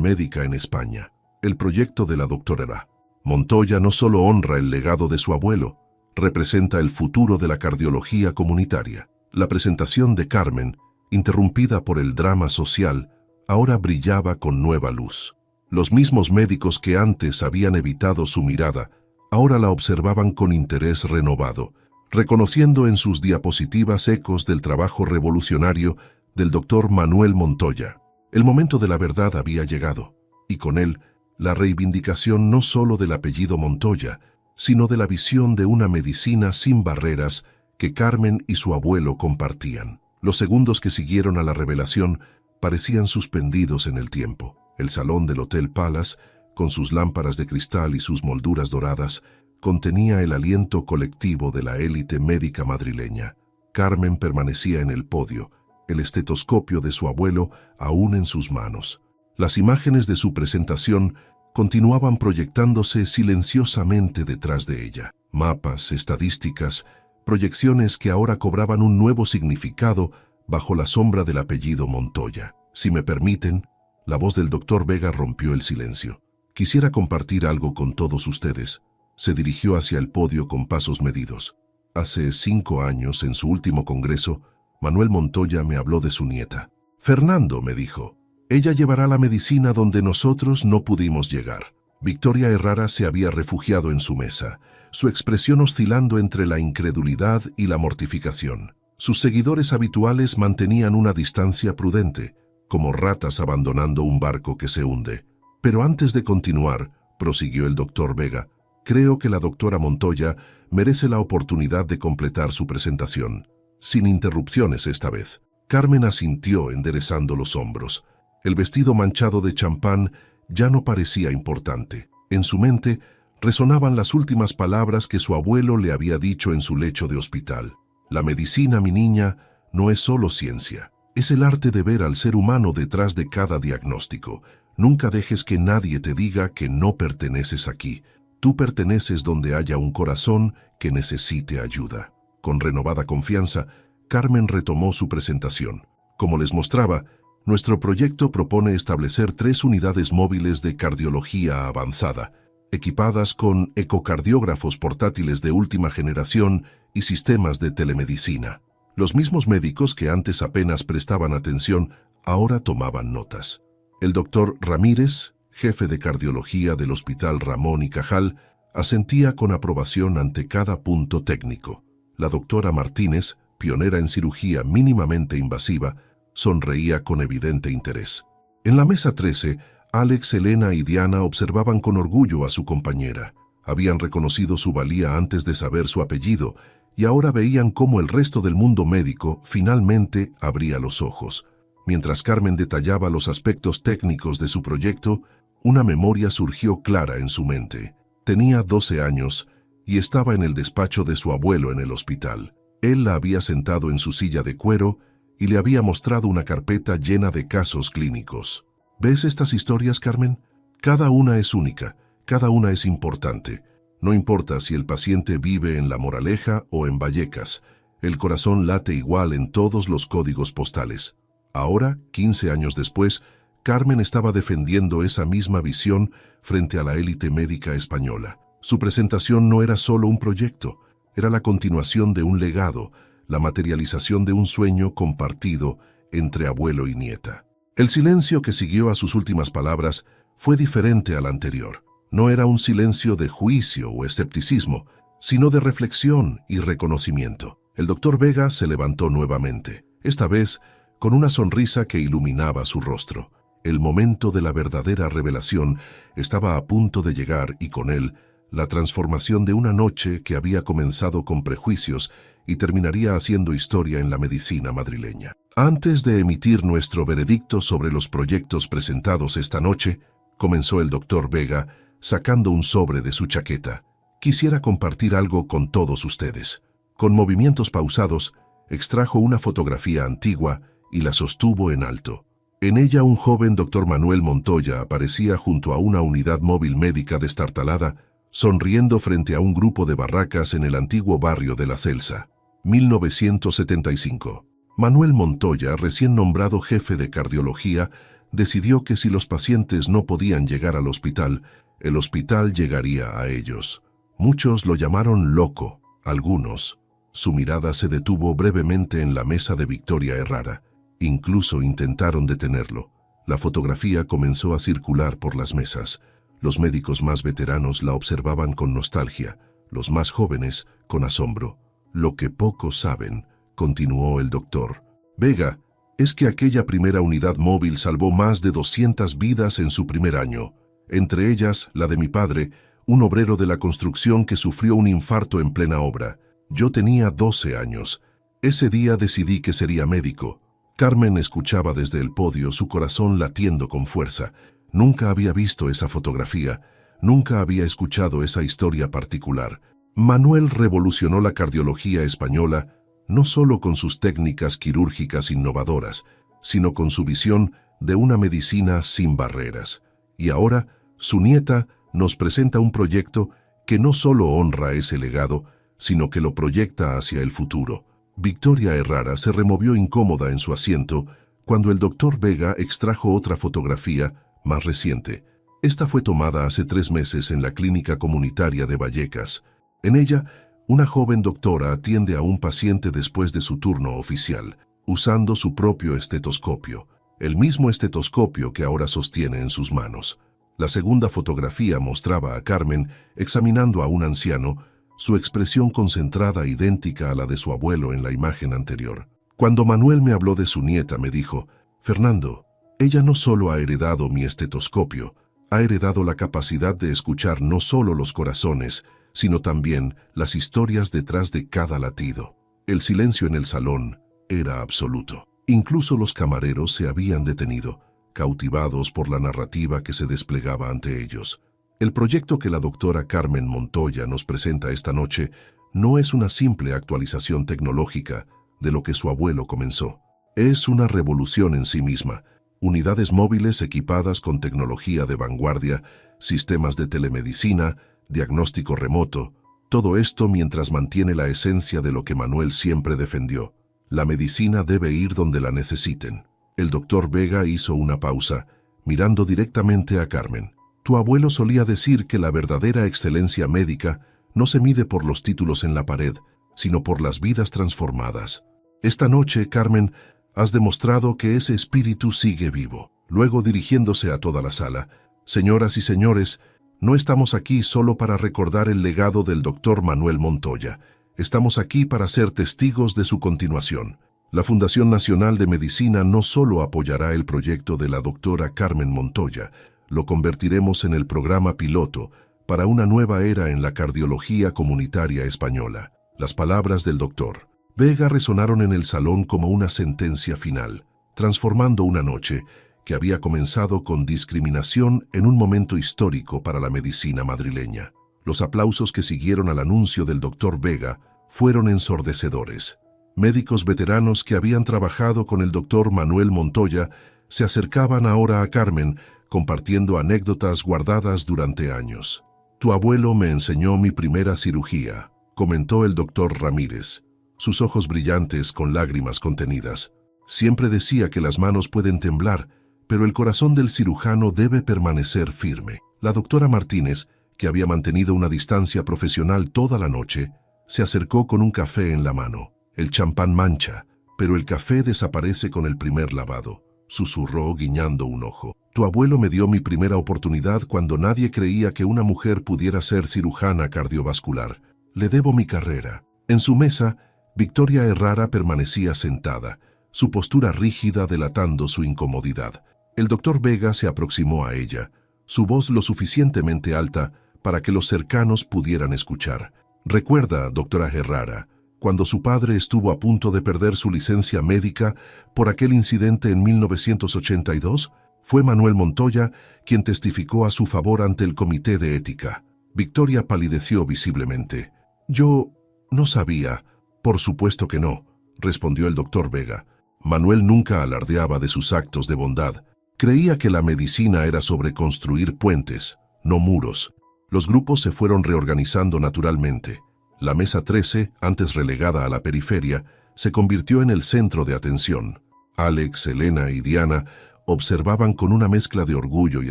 médica en España. El proyecto de la doctora Montoya no solo honra el legado de su abuelo, representa el futuro de la cardiología comunitaria». La presentación de Carmen, interrumpida por el drama social, ahora brillaba con nueva luz. Los mismos médicos que antes habían evitado su mirada, ahora la observaban con interés renovado, reconociendo en sus diapositivas ecos del trabajo revolucionario del doctor Manuel Montoya. El momento de la verdad había llegado, y con él, la reivindicación no solo del apellido Montoya, sino de la visión de una medicina sin barreras que Carmen y su abuelo compartían. Los segundos que siguieron a la revelación parecían suspendidos en el tiempo. El salón del Hotel Palace, con sus lámparas de cristal y sus molduras doradas, contenía el aliento colectivo de la élite médica madrileña. Carmen permanecía en el podio, el estetoscopio de su abuelo aún en sus manos. Las imágenes de su presentación continuaban proyectándose silenciosamente detrás de ella. Mapas, estadísticas, proyecciones que ahora cobraban un nuevo significado bajo la sombra del apellido Montoya. «Si me permiten», la voz del doctor Vega rompió el silencio. «Quisiera compartir algo con todos ustedes». Se dirigió hacia el podio con pasos medidos. «Hace 5 años, en su último congreso, Manuel Montoya me habló de su nieta. Fernando», me dijo, «ella llevará la medicina donde nosotros no pudimos llegar». Victoria Errara se había refugiado en su mesa, su expresión oscilando entre la incredulidad y la mortificación. Sus seguidores habituales mantenían una distancia prudente, como ratas abandonando un barco que se hunde. «Pero antes de continuar», prosiguió el doctor Vega, «creo que la doctora Montoya merece la oportunidad de completar su presentación. Sin interrupciones esta vez». Carmen asintió enderezando los hombros. El vestido manchado de champán ya no parecía importante. En su mente resonaban las últimas palabras que su abuelo le había dicho en su lecho de hospital. «La medicina, mi niña, no es solo ciencia. Es el arte de ver al ser humano detrás de cada diagnóstico. Nunca dejes que nadie te diga que no perteneces aquí. Tú perteneces donde haya un corazón que necesite ayuda». Con renovada confianza, Carmen retomó su presentación. Como les mostraba, nuestro proyecto propone establecer 3 unidades móviles de cardiología avanzada, equipadas con ecocardiógrafos portátiles de última generación y sistemas de telemedicina. Los mismos médicos que antes apenas prestaban atención, ahora tomaban notas. El doctor Ramírez, jefe de cardiología del Hospital Ramón y Cajal, asentía con aprobación ante cada punto técnico. La doctora Martínez, pionera en cirugía mínimamente invasiva, sonreía con evidente interés. En la mesa 13, Alex, Elena y Diana observaban con orgullo a su compañera. Habían reconocido su valía antes de saber su apellido y ahora veían cómo el resto del mundo médico finalmente abría los ojos. Mientras Carmen detallaba los aspectos técnicos de su proyecto, una memoria surgió clara en su mente. Tenía 12 años y estaba en el despacho de su abuelo en el hospital. Él la había sentado en su silla de cuero y le había mostrado una carpeta llena de casos clínicos. ¿Ves estas historias, Carmen? Cada una es única, cada una es importante. No importa si el paciente vive en La Moraleja o en Vallecas, el corazón late igual en todos los códigos postales. Ahora, 15 años después, Carmen estaba defendiendo esa misma visión frente a la élite médica española. Su presentación no era solo un proyecto, era la continuación de un legado, la materialización de un sueño compartido entre abuelo y nieta. El silencio que siguió a sus últimas palabras fue diferente al anterior. No era un silencio de juicio o escepticismo, sino de reflexión y reconocimiento. El doctor Vega se levantó nuevamente, esta vez con una sonrisa que iluminaba su rostro. El momento de la verdadera revelación estaba a punto de llegar y con él la transformación de una noche que había comenzado con prejuicios y terminaría haciendo historia en la medicina madrileña. Antes de emitir nuestro veredicto sobre los proyectos presentados esta noche, comenzó el doctor Vega, sacando un sobre de su chaqueta. Quisiera compartir algo con todos ustedes. Con movimientos pausados, extrajo una fotografía antigua y la sostuvo en alto. En ella un joven doctor Manuel Montoya aparecía junto a una unidad móvil médica destartalada, sonriendo frente a un grupo de barracas en el antiguo barrio de La Celsa. 1975. Manuel Montoya, recién nombrado jefe de cardiología, decidió que si los pacientes no podían llegar al hospital, el hospital llegaría a ellos. Muchos lo llamaron loco, algunos. Su mirada se detuvo brevemente en la mesa de Victoria Errara. Incluso intentaron detenerlo. La fotografía comenzó a circular por las mesas. Los médicos más veteranos la observaban con nostalgia, los más jóvenes con asombro. Lo que pocos saben, continuó el doctor Vega, es que aquella primera unidad móvil salvó más de 200 vidas en su primer año, entre ellas la de mi padre, un obrero de la construcción que sufrió un infarto en plena obra. Yo tenía 12 años. Ese día decidí que sería médico. Carmen escuchaba desde el podio, su corazón latiendo con fuerza. Nunca había visto esa fotografía, nunca había escuchado esa historia particular. Manuel revolucionó la cardiología española, no solo con sus técnicas quirúrgicas innovadoras, sino con su visión de una medicina sin barreras. Y ahora, su nieta nos presenta un proyecto que no solo honra ese legado, sino que lo proyecta hacia el futuro. Victoria Errara se removió incómoda en su asiento cuando el doctor Vega extrajo otra fotografía más reciente. Esta fue tomada hace 3 meses en la clínica comunitaria de Vallecas. En ella, una joven doctora atiende a un paciente después de su turno oficial, usando su propio estetoscopio, el mismo estetoscopio que ahora sostiene en sus manos. La segunda fotografía mostraba a Carmen examinando a un anciano, su expresión concentrada idéntica a la de su abuelo en la imagen anterior. Cuando Manuel me habló de su nieta, me dijo, «Fernando, ella no solo ha heredado mi estetoscopio, ha heredado la capacidad de escuchar no solo los corazones, sino también las historias detrás de cada latido». El silencio en el salón era absoluto. Incluso los camareros se habían detenido, cautivados por la narrativa que se desplegaba ante ellos. El proyecto que la doctora Carmen Montoya nos presenta esta noche no es una simple actualización tecnológica de lo que su abuelo comenzó. Es una revolución en sí misma. Unidades móviles equipadas con tecnología de vanguardia, sistemas de telemedicina, diagnóstico remoto, Todo esto mientras mantiene la esencia de lo que Manuel siempre defendió. La medicina debe ir donde la necesiten. El doctor Vega hizo una pausa, mirando directamente a Carmen. Tu abuelo solía decir que la verdadera excelencia médica no se mide por los títulos en la pared, sino por las vidas transformadas. Esta noche, Carmen, has demostrado que ese espíritu sigue vivo. Luego, dirigiéndose a toda la sala, señoras y señores, no estamos aquí solo para recordar el legado del doctor Manuel Montoya. Estamos aquí para ser testigos de su continuación. La Fundación Nacional de Medicina no solo apoyará el proyecto de la doctora Carmen Montoya, lo convertiremos en el programa piloto para una nueva era en la cardiología comunitaria española. Las palabras del doctor Vega resonaron en el salón como una sentencia final, transformando una noche que había comenzado con discriminación en un momento histórico para la medicina madrileña. Los aplausos que siguieron al anuncio del doctor Vega fueron ensordecedores. Médicos veteranos que habían trabajado con el doctor Manuel Montoya se acercaban ahora a Carmen, compartiendo anécdotas guardadas durante años. Tu abuelo me enseñó mi primera cirugía, comentó el doctor Ramírez, sus ojos brillantes con lágrimas contenidas. Siempre decía que las manos pueden temblar, pero el corazón del cirujano debe permanecer firme. La doctora Martínez, que había mantenido una distancia profesional toda la noche, se acercó con un café en la mano. El champán mancha, pero el café desaparece con el primer lavado, susurró guiñando un ojo. Tu abuelo me dio mi primera oportunidad cuando nadie creía que una mujer pudiera ser cirujana cardiovascular. Le debo mi carrera. En su mesa, Victoria Herrara permanecía sentada, su postura rígida delatando su incomodidad. El doctor Vega se aproximó a ella, su voz lo suficientemente alta para que los cercanos pudieran escuchar. Recuerda, doctora Herrara, cuando su padre estuvo a punto de perder su licencia médica por aquel incidente en 1982, fue Manuel Montoya quien testificó a su favor ante el Comité de Ética. Victoria palideció visiblemente. Yo no sabía. Por supuesto que no, respondió el doctor Vega. Manuel nunca alardeaba de sus actos de bondad. Creía que la medicina era sobre construir puentes, no muros. Los grupos se fueron reorganizando naturalmente. La mesa 13, antes relegada a la periferia, se convirtió en el centro de atención. Alex, Elena y Diana observaban con una mezcla de orgullo y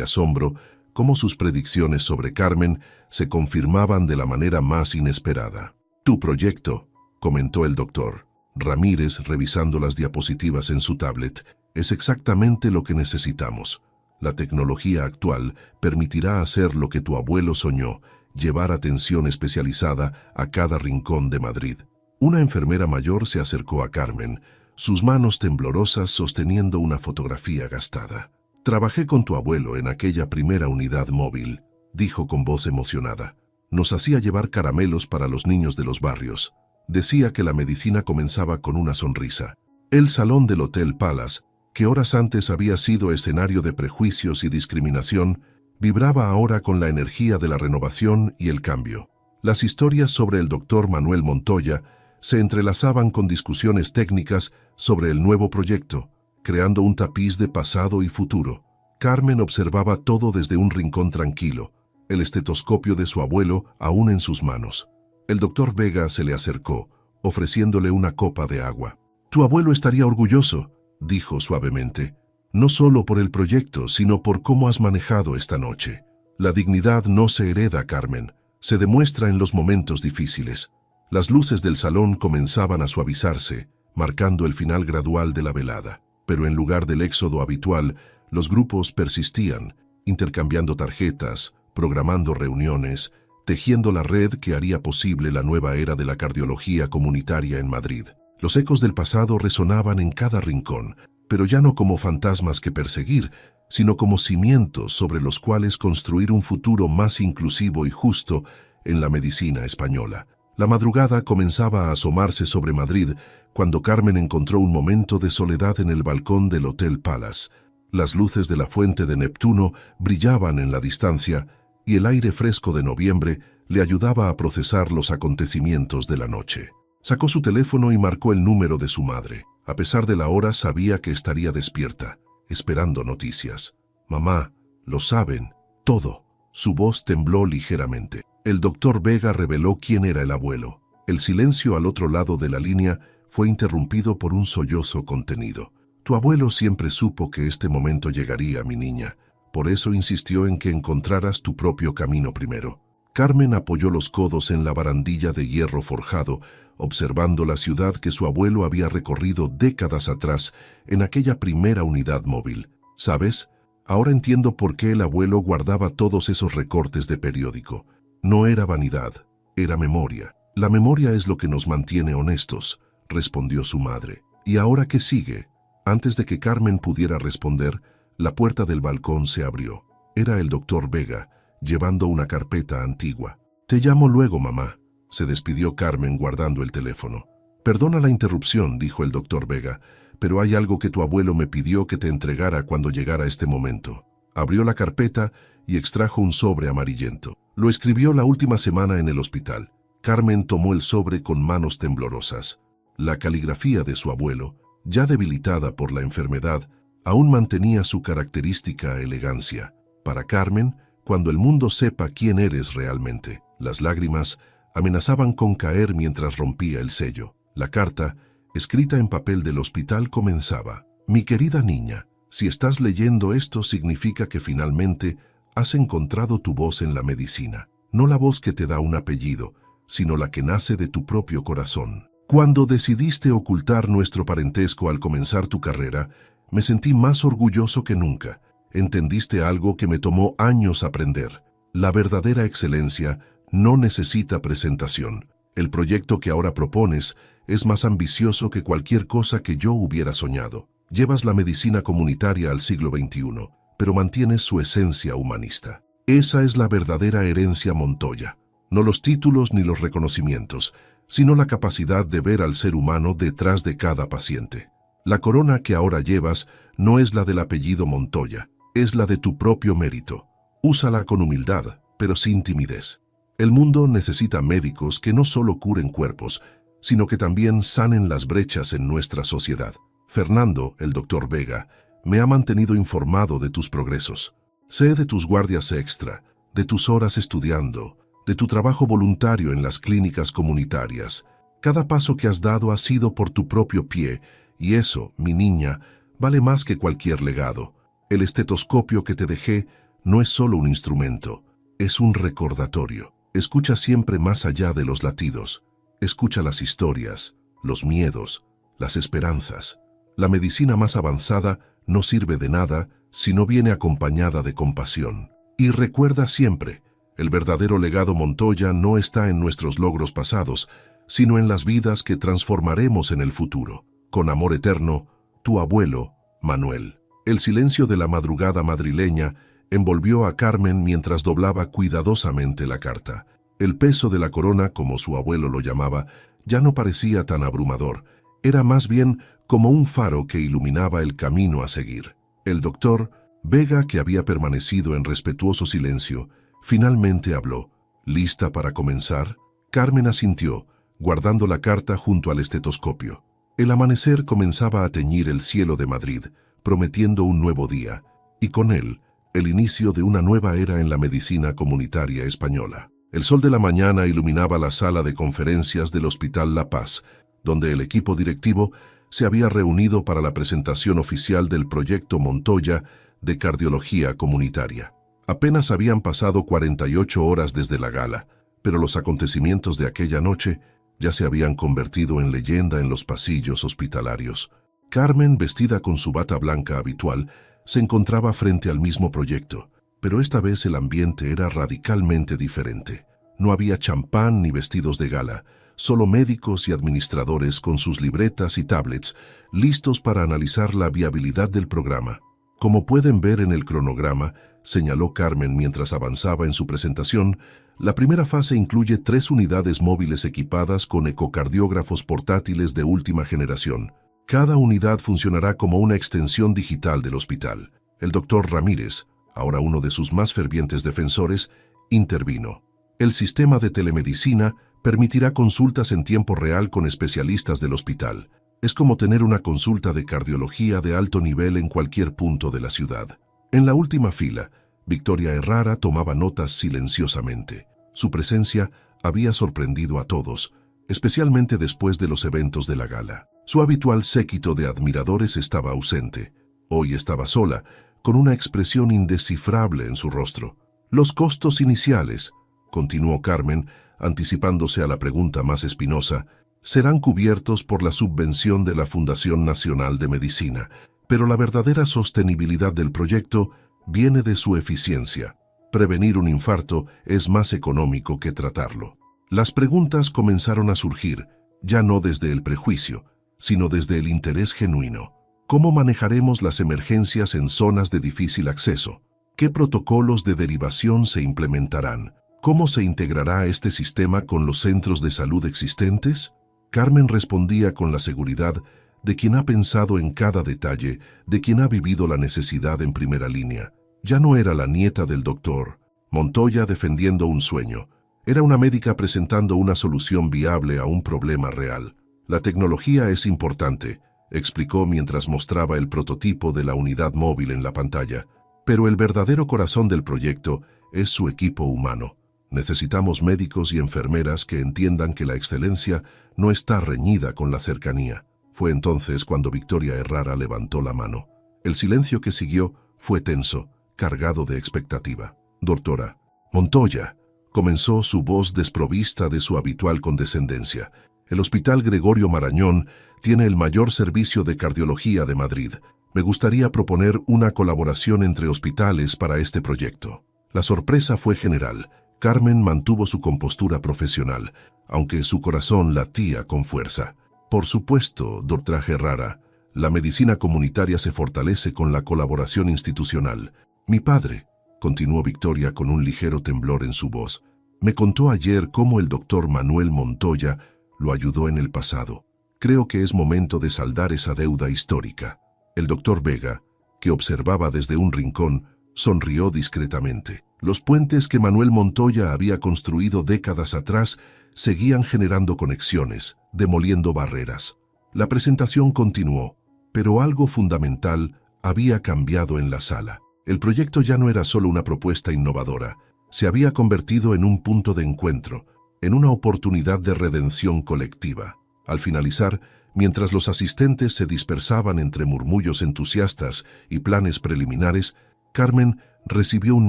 asombro cómo sus predicciones sobre Carmen se confirmaban de la manera más inesperada. Tu proyecto, comentó el doctor Ramírez revisando las diapositivas en su tablet, es exactamente lo que necesitamos. La tecnología actual permitirá hacer lo que tu abuelo soñó, llevar atención especializada a cada rincón de Madrid. Una enfermera mayor se acercó a Carmen, sus manos temblorosas sosteniendo una fotografía gastada. Trabajé con tu abuelo en aquella primera unidad móvil, dijo con voz emocionada. Nos hacía llevar caramelos para los niños de los barrios. Decía que la medicina comenzaba con una sonrisa. El salón del Hotel Palace, que horas antes había sido escenario de prejuicios y discriminación, vibraba ahora con la energía de la renovación y el cambio. Las historias sobre el doctor Manuel Montoya se entrelazaban con discusiones técnicas sobre el nuevo proyecto, creando un tapiz de pasado y futuro. Carmen observaba todo desde un rincón tranquilo, el estetoscopio de su abuelo aún en sus manos. El doctor Vega se le acercó, ofreciéndole una copa de agua. Tu abuelo estaría orgulloso, dijo suavemente, no solo por el proyecto, sino por cómo has manejado esta noche. La dignidad no se hereda, Carmen, se demuestra en los momentos difíciles. Las luces del salón comenzaban a suavizarse, marcando el final gradual de la velada. Pero en lugar del éxodo habitual, los grupos persistían, intercambiando tarjetas, programando reuniones, tejiendo la red que haría posible la nueva era de la cardiología comunitaria en Madrid. Los ecos del pasado resonaban en cada rincón, pero ya no como fantasmas que perseguir, sino como cimientos sobre los cuales construir un futuro más inclusivo y justo en la medicina española. La madrugada comenzaba a asomarse sobre Madrid cuando Carmen encontró un momento de soledad en el balcón del Hotel Palace. Las luces de la fuente de Neptuno brillaban en la distancia y el aire fresco de noviembre le ayudaba a procesar los acontecimientos de la noche. Sacó su teléfono y marcó el número de su madre. A pesar de la hora, sabía que estaría despierta, esperando noticias. Mamá, lo saben, todo. Su voz tembló ligeramente. El doctor Vega reveló quién era el abuelo. El silencio al otro lado de la línea fue interrumpido por un sollozo contenido. Tu abuelo siempre supo que este momento llegaría, mi niña. Por eso insistió en que encontraras tu propio camino primero. Carmen apoyó los codos en la barandilla de hierro forjado, observando la ciudad que su abuelo había recorrido décadas atrás en aquella primera unidad móvil. ¿Sabes? Ahora entiendo por qué el abuelo guardaba todos esos recortes de periódico. No era vanidad, era memoria. La memoria es lo que nos mantiene honestos, respondió su madre. ¿Y ahora qué sigue? Antes de que Carmen pudiera responder, la puerta del balcón se abrió. Era el doctor Vega, llevando una carpeta antigua. Te llamo luego, mamá, se despidió Carmen guardando el teléfono. Perdona la interrupción, dijo el doctor Vega, pero hay algo que tu abuelo me pidió que te entregara cuando llegara este momento. Abrió la carpeta y extrajo un sobre amarillento. Lo escribió la última semana en el hospital. Carmen tomó el sobre con manos temblorosas. La caligrafía de su abuelo, ya debilitada por la enfermedad, aún mantenía su característica elegancia. Para Carmen, cuando el mundo sepa quién eres realmente. Las lágrimas amenazaban con caer mientras rompía el sello. La carta, escrita en papel del hospital, comenzaba. Mi querida niña, si estás leyendo esto significa que finalmente has encontrado tu voz en la medicina. No la voz que te da un apellido, sino la que nace de tu propio corazón. Cuando decidiste ocultar nuestro parentesco al comenzar tu carrera, me sentí más orgulloso que nunca. Entendiste algo que me tomó años aprender. La verdadera excelencia no necesita presentación. El proyecto que ahora propones es más ambicioso que cualquier cosa que yo hubiera soñado. Llevas la medicina comunitaria al siglo XXI, pero mantienes su esencia humanista. Esa es la verdadera herencia Montoya. No los títulos ni los reconocimientos, sino la capacidad de ver al ser humano detrás de cada paciente. La corona que ahora llevas no es la del apellido Montoya, es la de tu propio mérito. Úsala con humildad, pero sin timidez. El mundo necesita médicos que no solo curen cuerpos, sino que también sanen las brechas en nuestra sociedad. Fernando, el doctor Vega, me ha mantenido informado de tus progresos. Sé de tus guardias extra, de tus horas estudiando, de tu trabajo voluntario en las clínicas comunitarias. Cada paso que has dado ha sido por tu propio pie, y eso, mi niña, vale más que cualquier legado. El estetoscopio que te dejé no es solo un instrumento, es un recordatorio. Escucha siempre más allá de los latidos. Escucha las historias, los miedos, las esperanzas. La medicina más avanzada no sirve de nada si no viene acompañada de compasión. Y recuerda siempre, el verdadero legado Montoya no está en nuestros logros pasados, sino en las vidas que transformaremos en el futuro. Con amor eterno, tu abuelo, Manuel. El silencio de la madrugada madrileña envolvió a Carmen mientras doblaba cuidadosamente la carta. El peso de la corona, como su abuelo lo llamaba, ya no parecía tan abrumador. Era más bien como un faro que iluminaba el camino a seguir. El doctor Vega, que había permanecido en respetuoso silencio, finalmente habló. ¿Lista para comenzar? Carmen asintió, guardando la carta junto al estetoscopio. El amanecer comenzaba a teñir el cielo de Madrid, prometiendo un nuevo día, y con él, el inicio de una nueva era en la medicina comunitaria española. El sol de la mañana iluminaba la sala de conferencias del Hospital La Paz, donde el equipo directivo se había reunido para la presentación oficial del proyecto Montoya de cardiología comunitaria. Apenas habían pasado 48 horas desde la gala, pero los acontecimientos de aquella noche ya se habían convertido en leyenda en los pasillos hospitalarios. Carmen, vestida con su bata blanca habitual, se encontraba frente al mismo proyecto, pero esta vez el ambiente era radicalmente diferente. No había champán ni vestidos de gala, solo médicos y administradores con sus libretas y tablets, listos para analizar la viabilidad del programa. Como pueden ver en el cronograma, señaló Carmen mientras avanzaba en su presentación, la primera fase incluye 3 unidades móviles equipadas con ecocardiógrafos portátiles de última generación. Cada unidad funcionará como una extensión digital del hospital. El doctor Ramírez, ahora uno de sus más fervientes defensores, intervino. El sistema de telemedicina permitirá consultas en tiempo real con especialistas del hospital. Es como tener una consulta de cardiología de alto nivel en cualquier punto de la ciudad. En la última fila, Victoria Herrara tomaba notas silenciosamente. Su presencia había sorprendido a todos, especialmente después de los eventos de la gala. Su habitual séquito de admiradores estaba ausente. Hoy estaba sola, con una expresión indescifrable en su rostro. Los costos iniciales, continuó Carmen, anticipándose a la pregunta más espinosa, serán cubiertos por la subvención de la Fundación Nacional de Medicina, pero la verdadera sostenibilidad del proyecto viene de su eficiencia. Prevenir un infarto es más económico que tratarlo. Las preguntas comenzaron a surgir, ya no desde el prejuicio, sino desde el interés genuino. ¿Cómo manejaremos las emergencias en zonas de difícil acceso? ¿Qué protocolos de derivación se implementarán? ¿Cómo se integrará este sistema con los centros de salud existentes? Carmen respondía con la seguridad de quien ha pensado en cada detalle, de quien ha vivido la necesidad en primera línea. Ya no era la nieta del doctor Montoya defendiendo un sueño. Era una médica presentando una solución viable a un problema real. La tecnología es importante, explicó mientras mostraba el prototipo de la unidad móvil en la pantalla, pero el verdadero corazón del proyecto es su equipo humano. Necesitamos médicos y enfermeras que entiendan que la excelencia no está reñida con la cercanía. Fue entonces cuando Victoria Errara levantó la mano. El silencio que siguió fue tenso, cargado de expectativa. «Doctora Montoya», comenzó su voz desprovista de su habitual condescendencia. «El Hospital Gregorio Marañón tiene el mayor servicio de cardiología de Madrid. Me gustaría proponer una colaboración entre hospitales para este proyecto». La sorpresa fue general. Carmen mantuvo su compostura profesional, aunque su corazón latía con fuerza. «Por supuesto, doctora Errara, la medicina comunitaria se fortalece con la colaboración institucional. Mi padre», continuó Victoria con un ligero temblor en su voz, «me contó ayer cómo el doctor Manuel Montoya lo ayudó en el pasado. Creo que es momento de saldar esa deuda histórica». El doctor Vega, que observaba desde un rincón, sonrió discretamente. Los puentes que Manuel Montoya había construido décadas atrás seguían generando conexiones, demoliendo barreras. La presentación continuó, pero algo fundamental había cambiado en la sala. El proyecto ya no era solo una propuesta innovadora, se había convertido en un punto de encuentro, en una oportunidad de redención colectiva. Al finalizar, mientras los asistentes se dispersaban entre murmullos entusiastas y planes preliminares, Carmen recibió un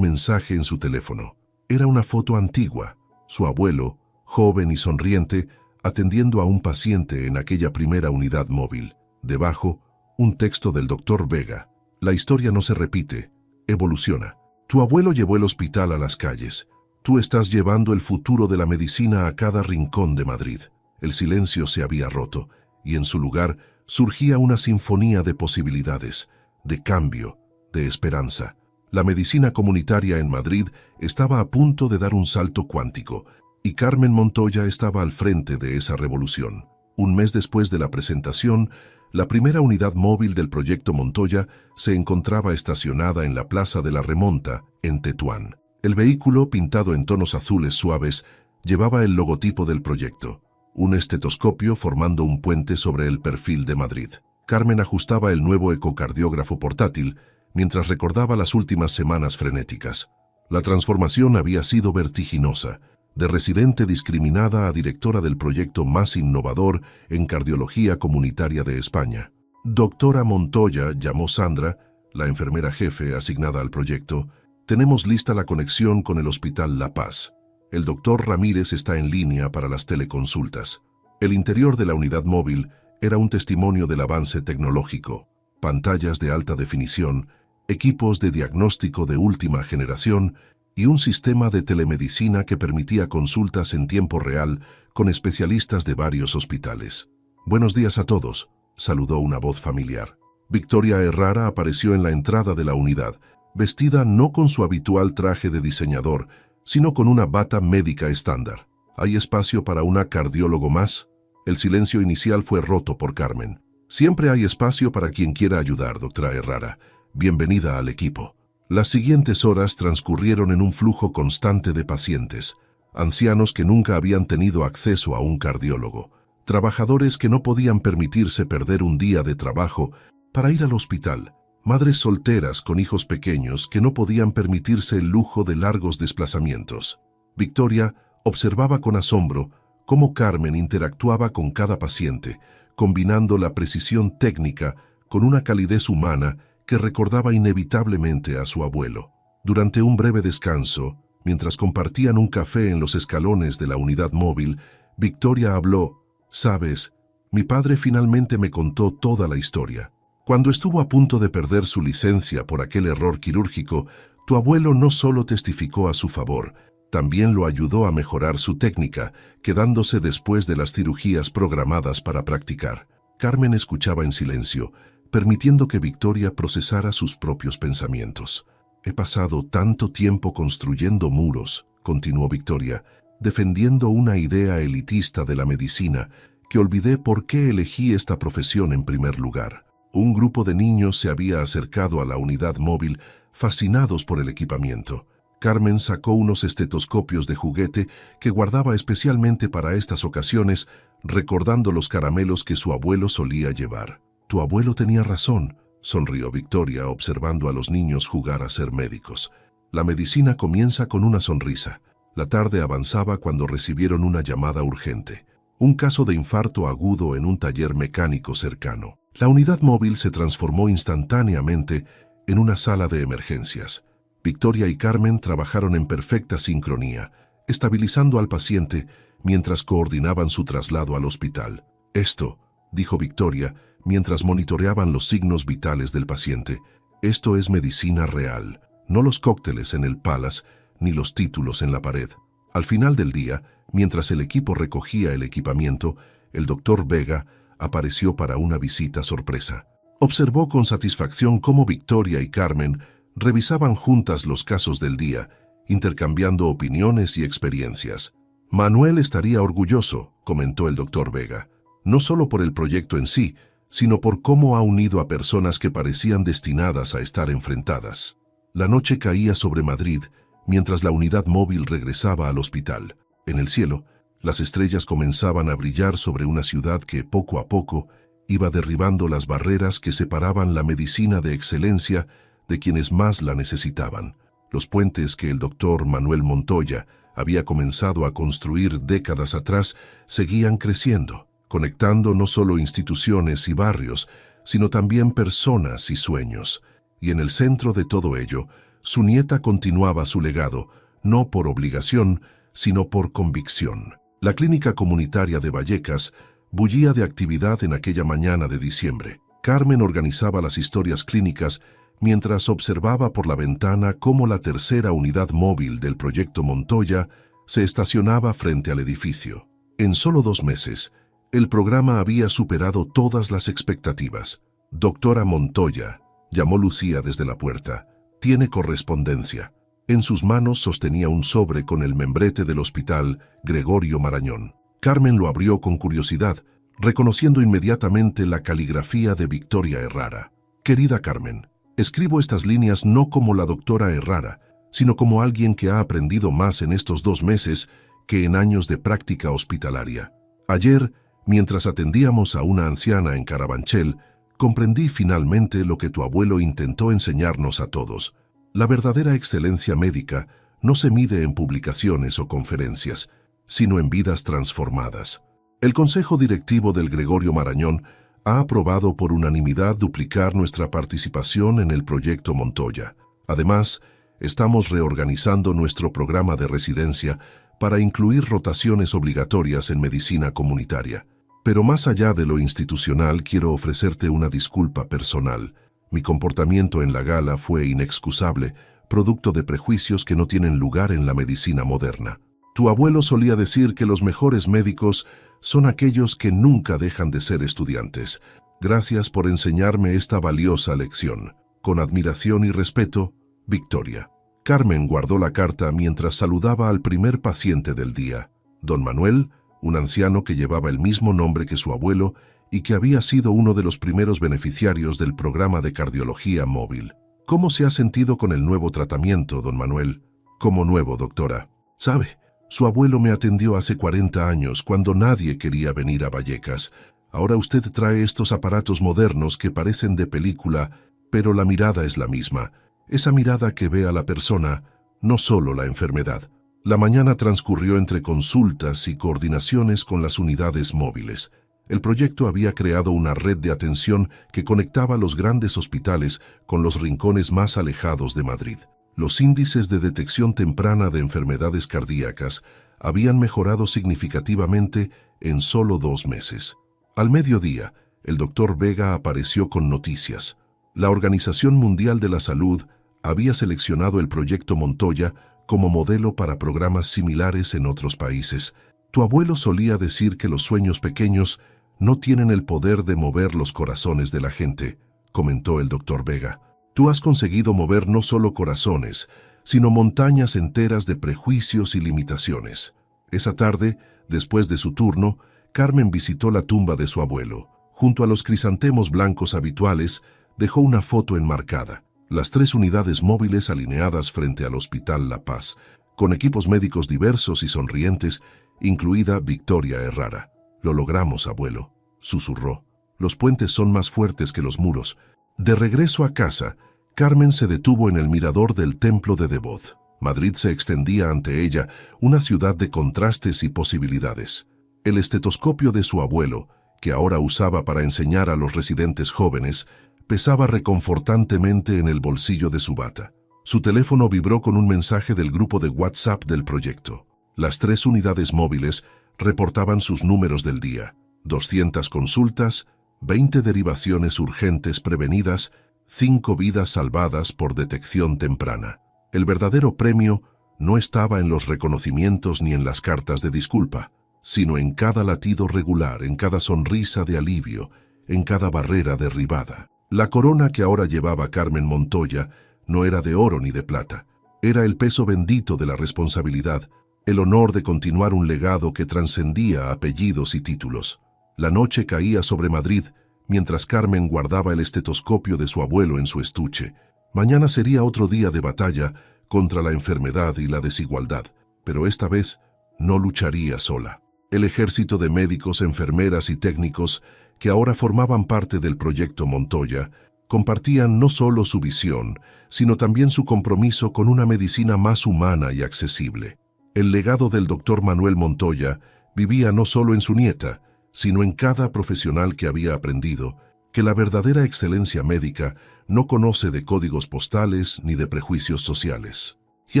mensaje en su teléfono. Era una foto antigua, su abuelo, joven y sonriente, atendiendo a un paciente en aquella primera unidad móvil. Debajo, un texto del doctor Vega. «La historia no se repite, evoluciona. Tu abuelo llevó el hospital a las calles. Tú estás llevando el futuro de la medicina a cada rincón de Madrid». El silencio se había roto, y en su lugar surgía una sinfonía de posibilidades, de cambio, de esperanza. La medicina comunitaria en Madrid estaba a punto de dar un salto cuántico, y Carmen Montoya estaba al frente de esa revolución. Un mes después de la presentación, la primera unidad móvil del proyecto Montoya se encontraba estacionada en la Plaza de la Remonta, en Tetuán. El vehículo, pintado en tonos azules suaves, llevaba el logotipo del proyecto, un estetoscopio formando un puente sobre el perfil de Madrid. Carmen ajustaba el nuevo ecocardiógrafo portátil mientras recordaba las últimas semanas frenéticas. La transformación había sido vertiginosa, de residente discriminada a directora del proyecto más innovador en cardiología comunitaria de España. «Doctora Montoya», llamó Sandra, la enfermera jefe asignada al proyecto, «tenemos lista la conexión con el Hospital La Paz. El doctor Ramírez está en línea para las teleconsultas». El interior de la unidad móvil era un testimonio del avance tecnológico. Pantallas de alta definición, equipos de diagnóstico de última generación y un sistema de telemedicina que permitía consultas en tiempo real con especialistas de varios hospitales. «Buenos días a todos», saludó una voz familiar. Victoria Errara apareció en la entrada de la unidad, vestida no con su habitual traje de diseñador, sino con una bata médica estándar. «¿Hay espacio para una cardiólogo más?». El silencio inicial fue roto por Carmen. «Siempre hay espacio para quien quiera ayudar, doctora Errara. Bienvenida al equipo». Las siguientes horas transcurrieron en un flujo constante de pacientes, ancianos que nunca habían tenido acceso a un cardiólogo, trabajadores que no podían permitirse perder un día de trabajo para ir al hospital, madres solteras con hijos pequeños que no podían permitirse el lujo de largos desplazamientos. Victoria observaba con asombro cómo Carmen interactuaba con cada paciente, combinando la precisión técnica con una calidez humana que recordaba inevitablemente a su abuelo. Durante un breve descanso, mientras compartían un café en los escalones de la unidad móvil, Victoria habló: «Sabes, mi padre finalmente me contó toda la historia. Cuando estuvo a punto de perder su licencia por aquel error quirúrgico, tu abuelo no solo testificó a su favor, también lo ayudó a mejorar su técnica, quedándose después de las cirugías programadas para practicar». Carmen escuchaba en silencio, permitiendo que Victoria procesara sus propios pensamientos. «He pasado tanto tiempo construyendo muros», continuó Victoria, «defendiendo una idea elitista de la medicina, que olvidé por qué elegí esta profesión en primer lugar». Un grupo de niños se había acercado a la unidad móvil, fascinados por el equipamiento. Carmen sacó unos estetoscopios de juguete que guardaba especialmente para estas ocasiones, recordando los caramelos que su abuelo solía llevar. «Tu abuelo tenía razón», sonrió Victoria, observando a los niños jugar a ser médicos. La medicina comienza con una sonrisa. La tarde avanzaba cuando recibieron una llamada urgente. Un caso de infarto agudo en un taller mecánico cercano. La unidad móvil se transformó instantáneamente en una sala de emergencias. Victoria y Carmen trabajaron en perfecta sincronía, estabilizando al paciente mientras coordinaban su traslado al hospital. «Esto», dijo Victoria, mientras monitoreaban los signos vitales del paciente, «esto es medicina real, no los cócteles en el Palace ni los títulos en la pared». Al final del día, mientras el equipo recogía el equipamiento, el doctor Vega apareció para una visita sorpresa. Observó con satisfacción cómo Victoria y Carmen revisaban juntas los casos del día, intercambiando opiniones y experiencias. «Manuel estaría orgulloso», comentó el doctor Vega, «no solo por el proyecto en sí, sino por cómo ha unido a personas que parecían destinadas a estar enfrentadas». La noche caía sobre Madrid, mientras la unidad móvil regresaba al hospital. En el cielo, las estrellas comenzaban a brillar sobre una ciudad que, poco a poco, iba derribando las barreras que separaban la medicina de excelencia de quienes más la necesitaban. Los puentes que el doctor Manuel Montoya había comenzado a construir décadas atrás seguían creciendo, conectando no solo instituciones y barrios, sino también personas y sueños. Y en el centro de todo ello, su nieta continuaba su legado, no por obligación, sino por convicción. La clínica comunitaria de Vallecas bullía de actividad en aquella mañana de diciembre. Carmen organizaba las historias clínicas mientras observaba por la ventana cómo la tercera unidad móvil del proyecto Montoya se estacionaba frente al edificio. En solo 2 meses, el programa había superado todas las expectativas. «Doctora Montoya», llamó Lucía desde la puerta, «tiene correspondencia». En sus manos sostenía un sobre con el membrete del hospital Gregorio Marañón. Carmen lo abrió con curiosidad, reconociendo inmediatamente la caligrafía de Victoria Errara. «Querida Carmen, escribo estas líneas no como la doctora Errara, sino como alguien que ha aprendido más en estos 2 meses que en años de práctica hospitalaria. Ayer, mientras atendíamos a una anciana en Carabanchel, comprendí finalmente lo que tu abuelo intentó enseñarnos a todos. La verdadera excelencia médica no se mide en publicaciones o conferencias, sino en vidas transformadas». El Consejo Directivo del Gregorio Marañón ha aprobado por unanimidad duplicar nuestra participación en el proyecto Montoya. Además, estamos reorganizando nuestro programa de residencia para incluir rotaciones obligatorias en medicina comunitaria. Pero más allá de lo institucional, quiero ofrecerte una disculpa personal. Mi comportamiento en la gala fue inexcusable, producto de prejuicios que no tienen lugar en la medicina moderna. Tu abuelo solía decir que los mejores médicos son aquellos que nunca dejan de ser estudiantes. Gracias por enseñarme esta valiosa lección. Con admiración y respeto, Victoria. Carmen guardó la carta mientras saludaba al primer paciente del día, don Manuel, un anciano que llevaba el mismo nombre que su abuelo y que había sido uno de los primeros beneficiarios del programa de cardiología móvil. ¿Cómo se ha sentido con el nuevo tratamiento, don Manuel? Como nuevo, doctora. ¿Sabe? Su abuelo me atendió hace 40 años, cuando nadie quería venir a Vallecas. Ahora usted trae estos aparatos modernos que parecen de película, pero la mirada es la misma. Esa mirada que ve a la persona, no solo la enfermedad. La mañana transcurrió entre consultas y coordinaciones con las unidades móviles. El proyecto había creado una red de atención que conectaba los grandes hospitales con los rincones más alejados de Madrid. Los índices de detección temprana de enfermedades cardíacas habían mejorado significativamente en solo 2 meses. Al mediodía, el doctor Vega apareció con noticias. La Organización Mundial de la Salud había seleccionado el proyecto Montoya como modelo para programas similares en otros países. Tu abuelo solía decir que los sueños pequeños no tienen el poder de mover los corazones de la gente, comentó el doctor Vega. Tú has conseguido mover no solo corazones, sino montañas enteras de prejuicios y limitaciones. Esa tarde, después de su turno, Carmen visitó la tumba de su abuelo. Junto a los crisantemos blancos habituales, dejó una foto enmarcada. Las 3 unidades móviles alineadas frente al Hospital La Paz, con equipos médicos diversos y sonrientes, incluida Victoria Herrara. Lo logramos, abuelo, susurró. Los puentes son más fuertes que los muros. De regreso a casa, Carmen se detuvo en el mirador del templo de Devot. Madrid se extendía ante ella, una ciudad de contrastes y posibilidades. El estetoscopio de su abuelo, que ahora usaba para enseñar a los residentes jóvenes, pesaba reconfortantemente en el bolsillo de su bata. Su teléfono vibró con un mensaje del grupo de WhatsApp del proyecto. Las 3 unidades móviles reportaban sus números del día: 200 consultas, 20 derivaciones urgentes prevenidas, 5 vidas salvadas por detección temprana. El verdadero premio no estaba en los reconocimientos ni en las cartas de disculpa, sino en cada latido regular, en cada sonrisa de alivio, en cada barrera derribada. La corona que ahora llevaba Carmen Montoya no era de oro ni de plata. Era el peso bendito de la responsabilidad, el honor de continuar un legado que trascendía apellidos y títulos. La noche caía sobre Madrid mientras Carmen guardaba el estetoscopio de su abuelo en su estuche. Mañana sería otro día de batalla contra la enfermedad y la desigualdad, pero esta vez no lucharía sola. El ejército de médicos, enfermeras y técnicos que ahora formaban parte del proyecto Montoya, compartían no solo su visión, sino también su compromiso con una medicina más humana y accesible. El legado del doctor Manuel Montoya vivía no solo en su nieta, sino en cada profesional que había aprendido que la verdadera excelencia médica no conoce de códigos postales ni de prejuicios sociales. Y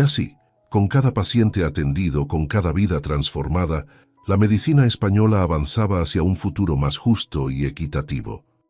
así, con cada paciente atendido, con cada vida transformada, la medicina española avanzaba hacia un futuro más justo y equitativo.